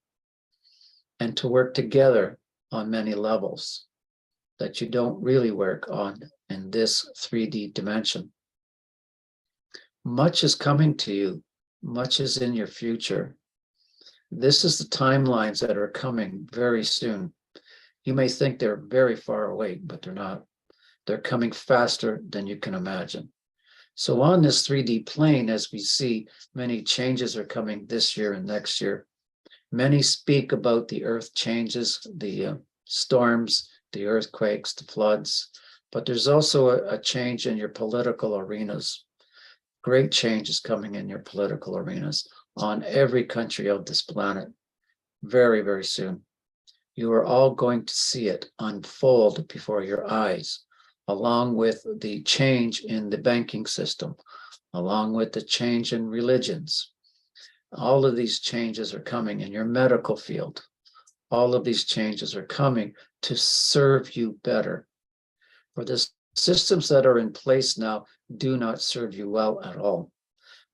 And to work together on many levels that you don't really work on in this 3D dimension. Much is coming to you. Much is in your future. This is the timelines that are coming very soon. You may think they're very far away, but they're not. They're coming faster than you can imagine. So on this 3D plane, as we see, many changes are coming this year and next year. Many speak about the earth changes, the storms, the earthquakes, the floods, but there's also a change in your political arenas. Great change is coming in your political arenas on every country of this planet very, very soon. You are all going to see it unfold before your eyes, along with the change in the banking system, along with the change in religions. All of these changes are coming in your medical field. All of these changes are coming to serve you better. For the systems that are in place now do not serve you well at all.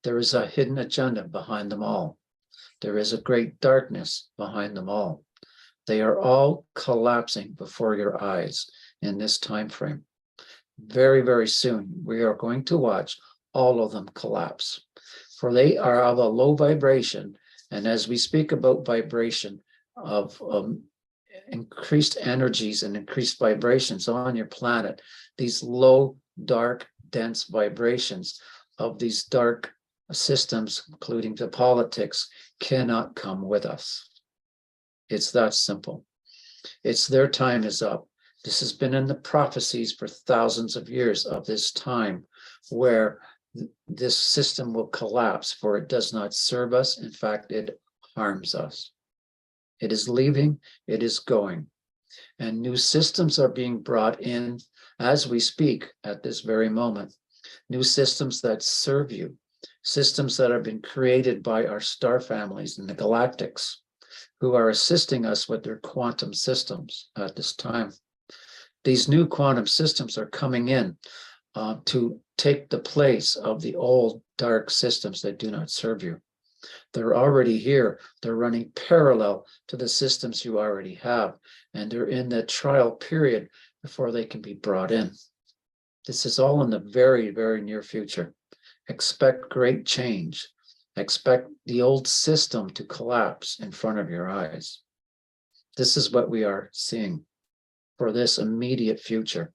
There is a hidden agenda behind them all. There is a great darkness behind them all. They are all collapsing before your eyes in this time frame. Very, very soon, we are going to watch all of them collapse. For they are of a low vibration. And as we speak about vibration of increased energies and increased vibrations on your planet, these low, dark, dense vibrations of these dark systems, including the politics, cannot come with us. It's that simple. It's their time is up. This has been in the prophecies for thousands of years of this time where this system will collapse, for it does not serve us. In fact, it harms us. It is leaving, it is going. And new systems are being brought in as we speak at this very moment. New systems that serve you, systems that have been created by our star families and the galactics, who are assisting us with their quantum systems at this time. These new quantum systems are coming in to take the place of the old dark systems that do not serve you. They're already here. They're running parallel to the systems you already have, and they're in the trial period before they can be brought in. This is all in the very, very near future. Expect great change. Expect the old system to collapse in front of your eyes. This is what we are seeing for this immediate future.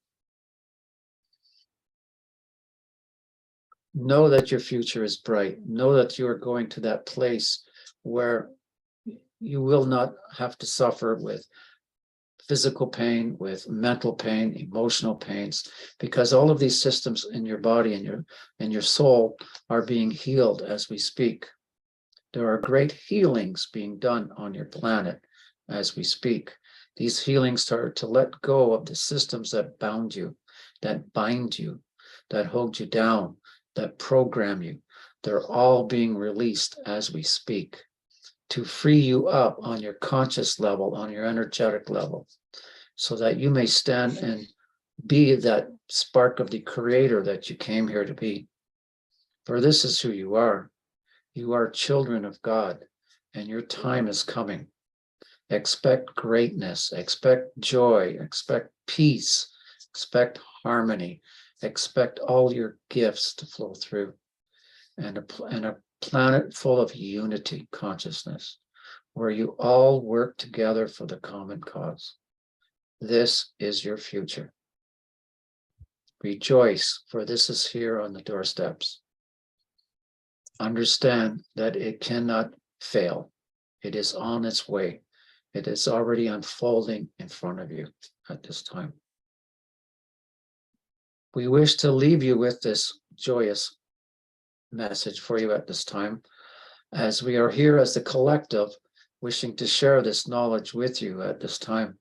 Know that your future is bright. Know that you are going to that place where you will not have to suffer with physical pain, with mental pain, emotional pains, because all of these systems in your body and your soul are being healed as we speak. There are great healings being done on your planet as we speak. These healings start to let go of the systems that bound you, that bind you, that hold you down, that program you. They're all being released as we speak to free you up on your conscious level, on your energetic level, so that you may stand and be that spark of the creator that you came here to be. For this is who you are. You are children of God, and your time is coming. Expect greatness, expect joy, expect peace, expect harmony, expect all your gifts to flow through, and a planet full of unity consciousness, where you all work together for the common cause. This is your future. Rejoice, for this is here on the doorsteps. Understand that it cannot fail. It is on its way. It is already unfolding in front of you at this time. We wish to leave you with this joyous message for you at this time, as we are here as the collective, wishing to share this knowledge with you at this time,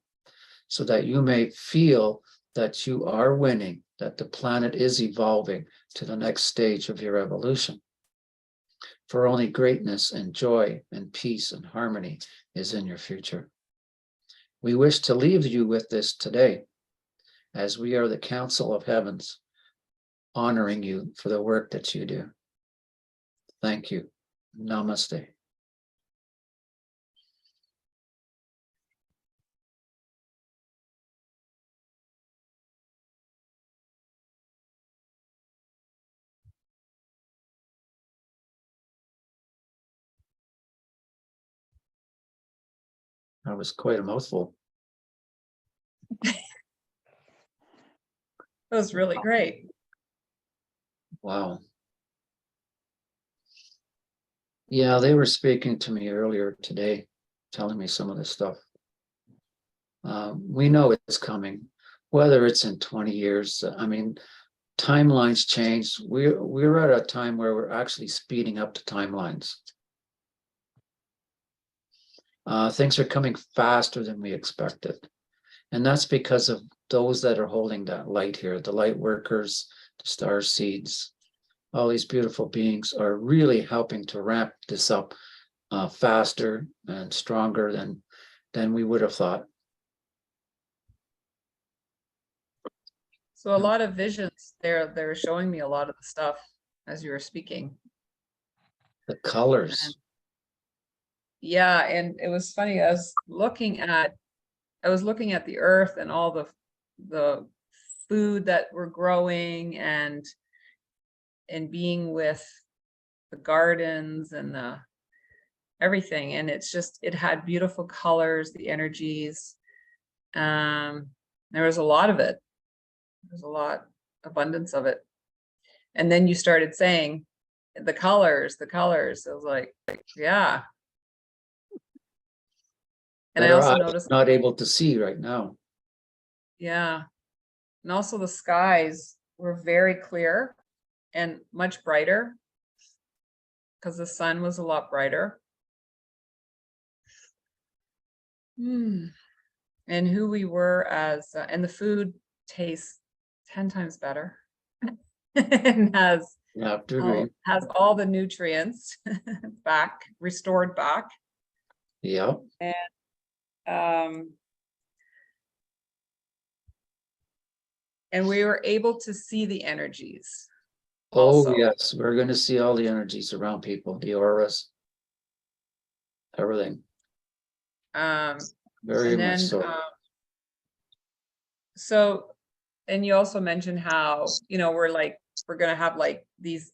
so that you may feel that you are winning, that the planet is evolving to the next stage of your evolution. For only greatness and joy and peace and harmony is in your future. We wish to leave you with this today, as we are the Council of Heavens, honoring you for the work that you do. Thank you. Namaste. That was quite a mouthful. That was really great. Wow. Yeah, they were speaking to me earlier today, telling me some of this stuff. We know it's coming, whether it's in 20 years. I mean, timelines change. We're at a time where we're actually speeding up the timelines. Things are coming faster than we expected. And that's because of those that are holding that light here, the light workers, the star seeds, all these beautiful beings are really helping to ramp this up faster and stronger than we would have thought. So a lot of visions there. They're showing me a lot of the stuff as you were speaking. The colors. And yeah, and it was funny. I was looking at the earth and all the food that we're growing and being with the gardens and the everything. And it's just, it had beautiful colors, the energies. There was a lot of it. There's a lot, abundance of it. And then you started saying the colors. I was like, yeah. And I also noticed not able to see right now. yeah. And also the skies were very clear and much brighter because the sun was a lot brighter. And who we were as, and the food tastes 10 times better and has all the nutrients back, restored back. Yeah. And we were able to see the energies. Oh, also. yes. We're going to see all the energies around people, the auras, everything. Very And much then, so. So, and you also mentioned how, we're going to have like these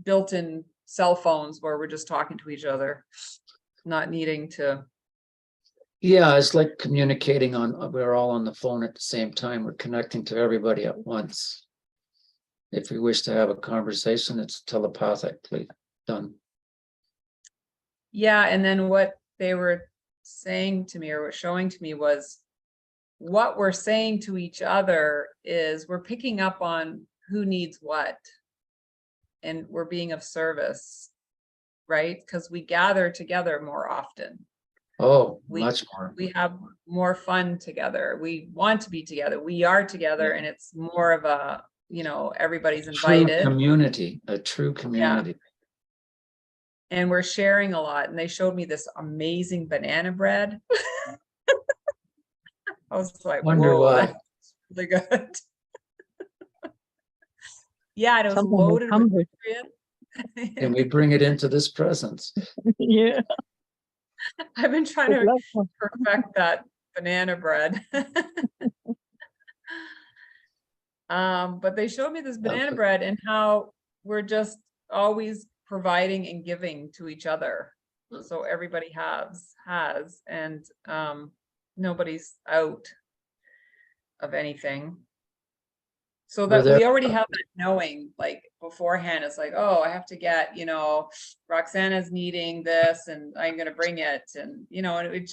built-in cell phones where we're just talking to each other, not needing to. Yeah, it's like communicating we're all on the phone at the same time. We're connecting to everybody at once. If we wish to have a conversation, it's telepathically done. Yeah, and then what they were saying to me or were showing to me was what we're saying to each other is we're picking up on who needs what, and we're being of service, right? Because we gather together more often. Oh, much more. We have more fun together. We want to be together. We are together, and it's more of a, everybody's invited. A true community. Yeah. And we're sharing a lot. And they showed me this amazing banana bread. I was like, Wonder whoa, why. that's really good. Yeah, and it was Someone was loaded with hungry. nutrients. And we bring it into this presence. Yeah. I've been trying Good to luck. perfect that banana bread. But they showed me this banana bread and how we're just always providing and giving to each other. So everybody has, and nobody's out of anything. So that we already have that knowing, like beforehand. It's like, oh, I have to get, Roxana's needing this and I'm going to bring it. And, and it's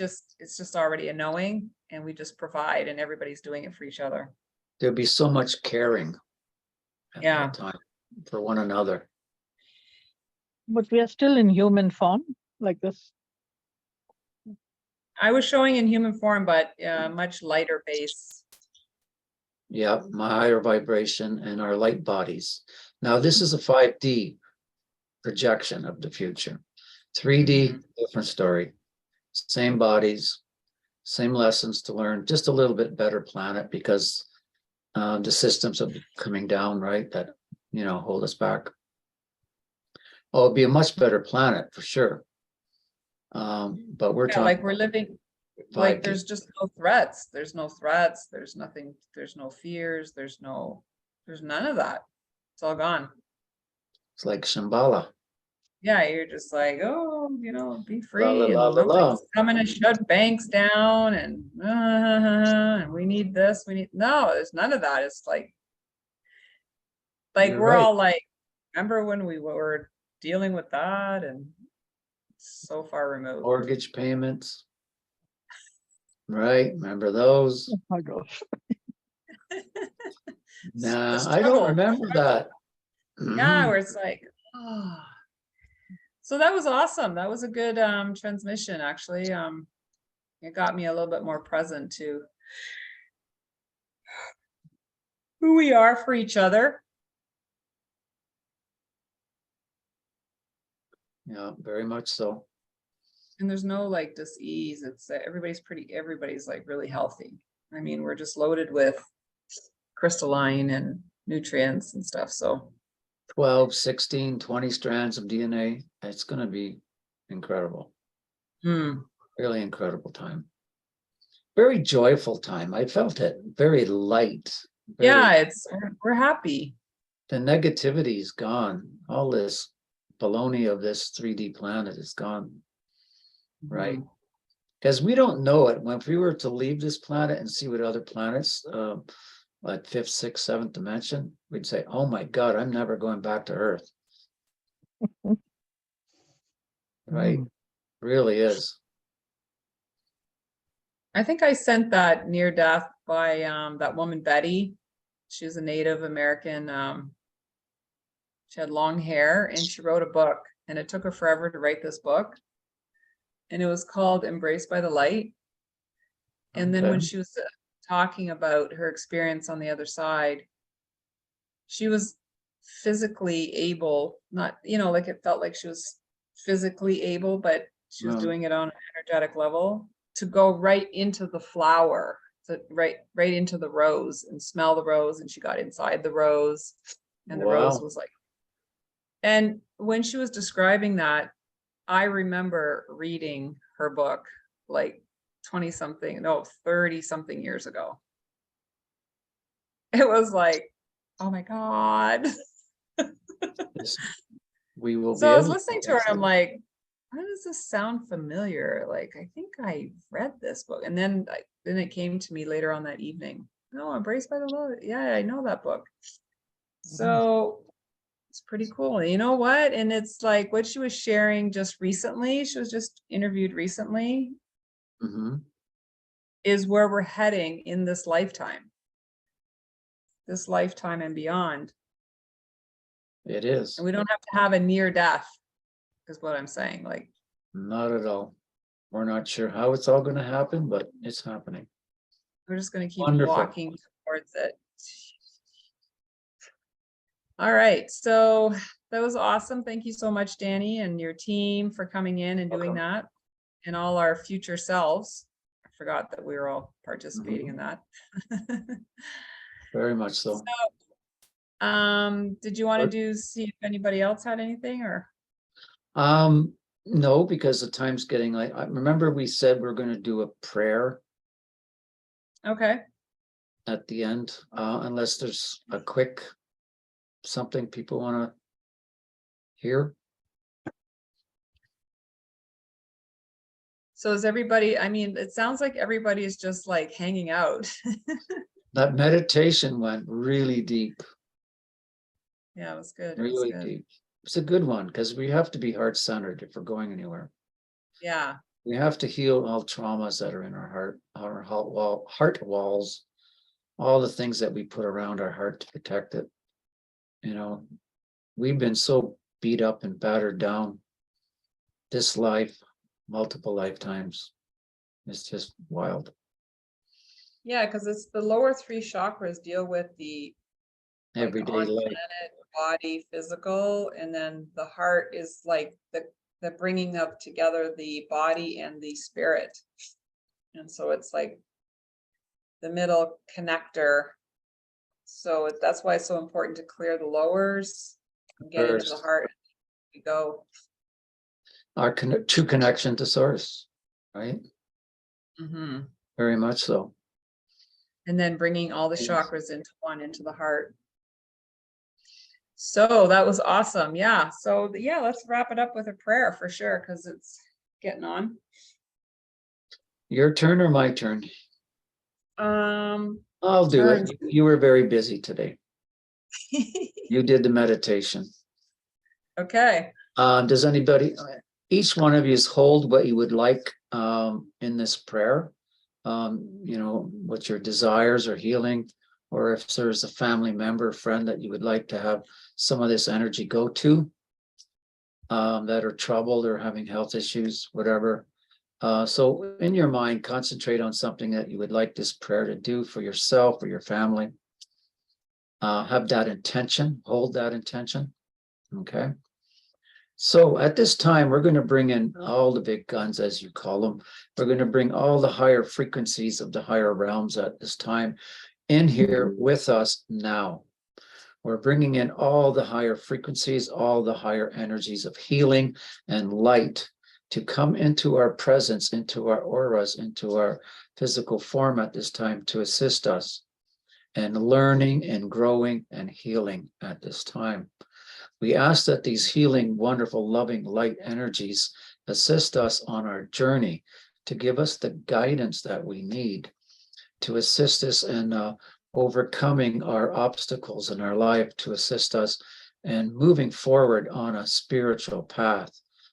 just already a knowing, and we just provide, and everybody's doing it for each other. There'll be so much caring at that time for one another. But we are still in human form like this. I was showing in human form, but much lighter base. Yeah, my higher vibration and our light bodies. Now, this is a 5D projection of the future. 3D, different story. Same bodies, Same lessons to learn, just a little bit better planet because the systems are coming down, right? That, hold us back. Oh, it'd be a much better planet for sure. But we're Yeah, talking like we're living, like 5D. there's just no threats. There's no threats. There's nothing. There's no fears. There's none of that. It's all gone. It's like Shambhala. Yeah, you're just like, oh, be La la free, la and la la. nothing's coming to shut banks down, and we need this, no, there's none of that. It's like You're we're right. all like, remember when we were dealing with that, and it's so far removed. Mortgage payments. Right, remember those? Oh my gosh. Nah, The I don't struggle. remember that. Yeah, Mhm. where it's like, oh. So that was awesome. That was a good transmission, actually. It got me a little bit more present to who we are for each other. Yeah, very much so. And there's no like dis-ease. It's everybody's like really healthy. I mean, we're just loaded with crystalline and nutrients and stuff. So 12, 16, 20 strands of DNA. It's going to be incredible. Really incredible time. Very joyful time. I felt it. Very light. yeah, we're happy. The negativity is gone. All this baloney of this 3D planet is gone. Right. Because we don't know it. When we were to leave this planet and see what other planets, like 5th, 6th, 7th dimension, we'd say, oh my God, I'm never going back to Earth. Right. Really is. I think I sent that near death by that woman, Betty. She was a Native American. She had long hair and she wrote a book, and it took her forever to write this book. And it was called Embraced by the Light. And then when she was talking about her experience on the other side, she was physically able, not, like it felt like she was physically able, but she was doing it on an energetic level, to go right into the flower, right into the rose and smell the rose. And she got inside the rose, and the rose was like, and when she was describing that, I remember reading her book like 30 something years ago. It was like, oh my God. We will So be I was able listening to her and I'm like, why does this sound familiar? Like, I think I read this book. And then it came to me later on that evening. No, Embraced by the Love. Yeah, I know that book. So it's pretty cool. You know what? And it's like what she was sharing just recently, she was just interviewed recently, is where we're heading in this lifetime and beyond. It is. And we don't have to have a near death, is what I'm saying. Like, not at all. We're not sure how it's all going to happen, but it's happening. we're just going to keep Wonderful. walking towards it. All right. So that was awesome. Thank you so much, Danny, and your team for coming in and doing that, and all our future selves. I forgot that we were all participating in that. Very much so. Did you want to see if anybody else had anything, or? No, because the time's getting late. I remember we said we're going to do a prayer. Okay. At the end, unless there's a quick something people want to hear. So is everybody, I mean, it sounds like everybody is just like hanging out. That meditation went really deep. Yeah, it was good. Really deep. It's a good one because we have to be heart-centered if we're going anywhere. Yeah. We have to heal all traumas that are in our heart, our heart walls, all the things that we put around our heart to protect it. We've been so beat up and battered down. This life, multiple lifetimes. It's just wild. Yeah, because it's the lower 3 chakras deal with the Everyday on life. planet, body, physical, and then the heart is like the bringing of together the body and the spirit. And so it's like the middle connector. So that's why it's so important to clear the lowers and get into the First. heart. We go. Our true connection to source, right? Mm-hmm. Very much so. And then bringing all the Yes. chakras into one, into the heart. So that was awesome. Yeah. So yeah, let's wrap it up with a prayer for sure, because it's getting on. Your turn or my turn? I'll do turn. it. You were very busy today. You did the meditation. Okay. Does anybody, each one of you hold what you would like in this prayer? You know, what your desires are healing, or if there's a family member, friend that you would like to have some of this energy go to, that are troubled or having health issues, whatever. So in your mind, concentrate on something that you would like this prayer to do for yourself or your family. Have that intention, hold that intention. Okay. So at this time, we're going to bring in all the big guns, as you call them. We're going to bring all the higher frequencies of the higher realms at this time in here with us now. We're bringing in all the higher frequencies, all the higher energies of healing and light to come into our presence, into our auras, into our physical form at this time to assist us in learning and growing and healing at this time. We ask that these healing, wonderful, loving, light energies assist us on our journey to give us the guidance that we need to assist us in overcoming our obstacles in our life, to assist us in moving forward on a spiritual path,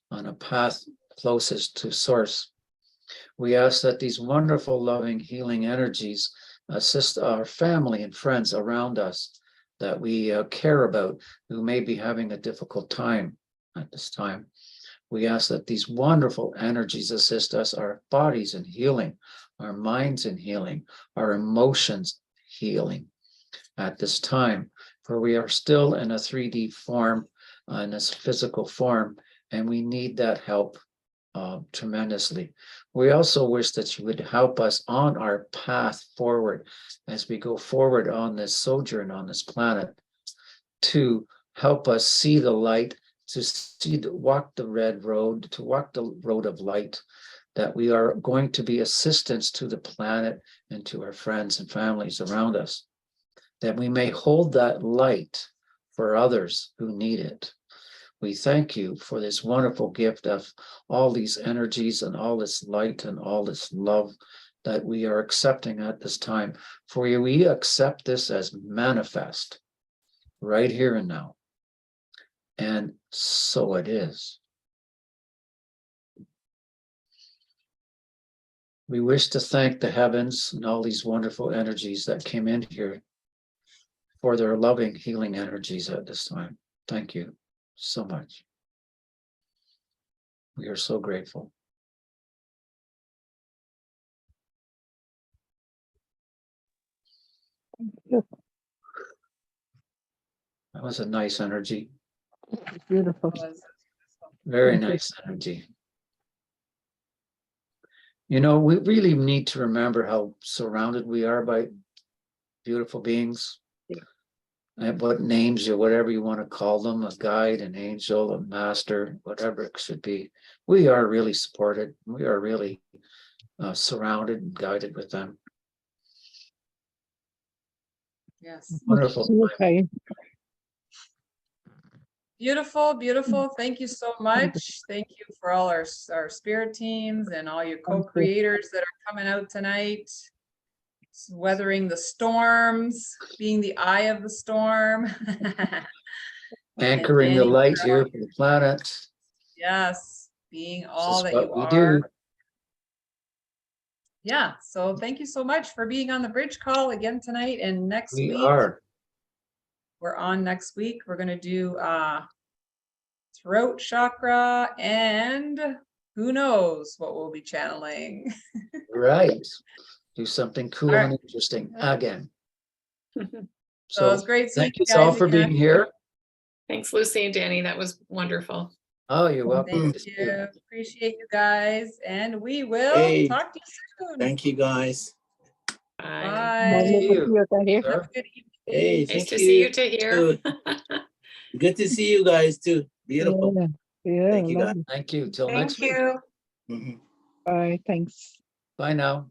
on a path closest to source. We ask that these wonderful, loving, healing energies assist our family and friends around us that we care about, who may be having a difficult time at this time. We ask that these wonderful energies assist us, our bodies in healing, our minds in healing, our emotions healing at this time, for we are still in a 3D form, in this physical form, and we need that help tremendously. We also wish that you would help us on our path forward as we go forward on this sojourn on this planet, to help us see the light, to see walk the red road, to walk the road of light, that we are going to be assistance to the planet and to our friends and families around us, that we may hold that light for others who need it. We thank you for this wonderful gift of all these energies and all this light and all this love that we are accepting at this time. For we accept this as manifest right here and now. And so it is. We wish to thank the heavens and all these wonderful energies that came in here for their loving, healing energies at this time. Thank you so much. We are so grateful. That was a nice energy. Beautiful. Very nice energy. You know, we really need to remember how surrounded we are by beautiful beings. And what names or whatever you want to call them, a guide, an angel, a master, whatever it should be. We are really supported. We are really surrounded and guided with them. Yes. Wonderful. Okay. Beautiful, beautiful. Thank you so much. Thank you for all our spirit teams and all your co-creators that are coming out tonight, weathering the storms, being the eye of the storm. Anchoring the light here for the planet. Yes, being all that you we are. do. Yeah, so thank you so much for being on the bridge call again tonight. And next We week, are. we're on next week. We're going to do throat chakra, and who knows what we'll be channeling. Right. Do something cool All right. and interesting again. So it's great seeing thank you you all guys for again. being here. Thanks, Lucy and Danny. That was wonderful. Oh, you're welcome. Thank to see you. Appreciate you guys. And we will Hey, talk to you soon. Thank you, guys. Bye. Bye. See you, Have sir. a good evening. Hey, Nice thank to see you you. to here. too. Good to see you guys too. Beautiful. Yeah, Thank you, guys. lovely. Thank you. Till next Thank week. you. Mhm. Bye, thanks. Bye now.